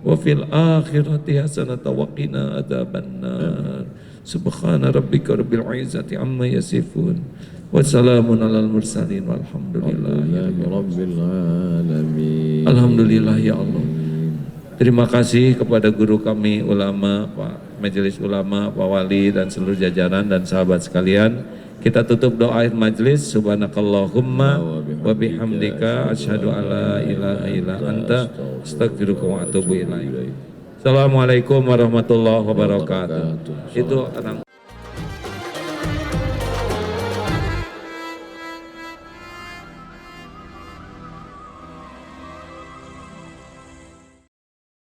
wa fil akhirati hasanah wa qina adzabannar. Subhana rabbika rabbil izzati amma yasifun wa salamun alal mursalin walhamdulillahi rabbil alamin. Alhamdulillah ya Allah. Terima kasih kepada guru kami ulama, Pak Majelis Ulama, Pak Wali dan seluruh jajaran dan sahabat sekalian. Kita tutup doa akhir majelis. Subhanakallahumma wa bihamdika asyhadu alla ilaha illa anta astaghfiruka wa atubu ilaik. Assalamualaikum warahmatullahi wabarakatuh. Itu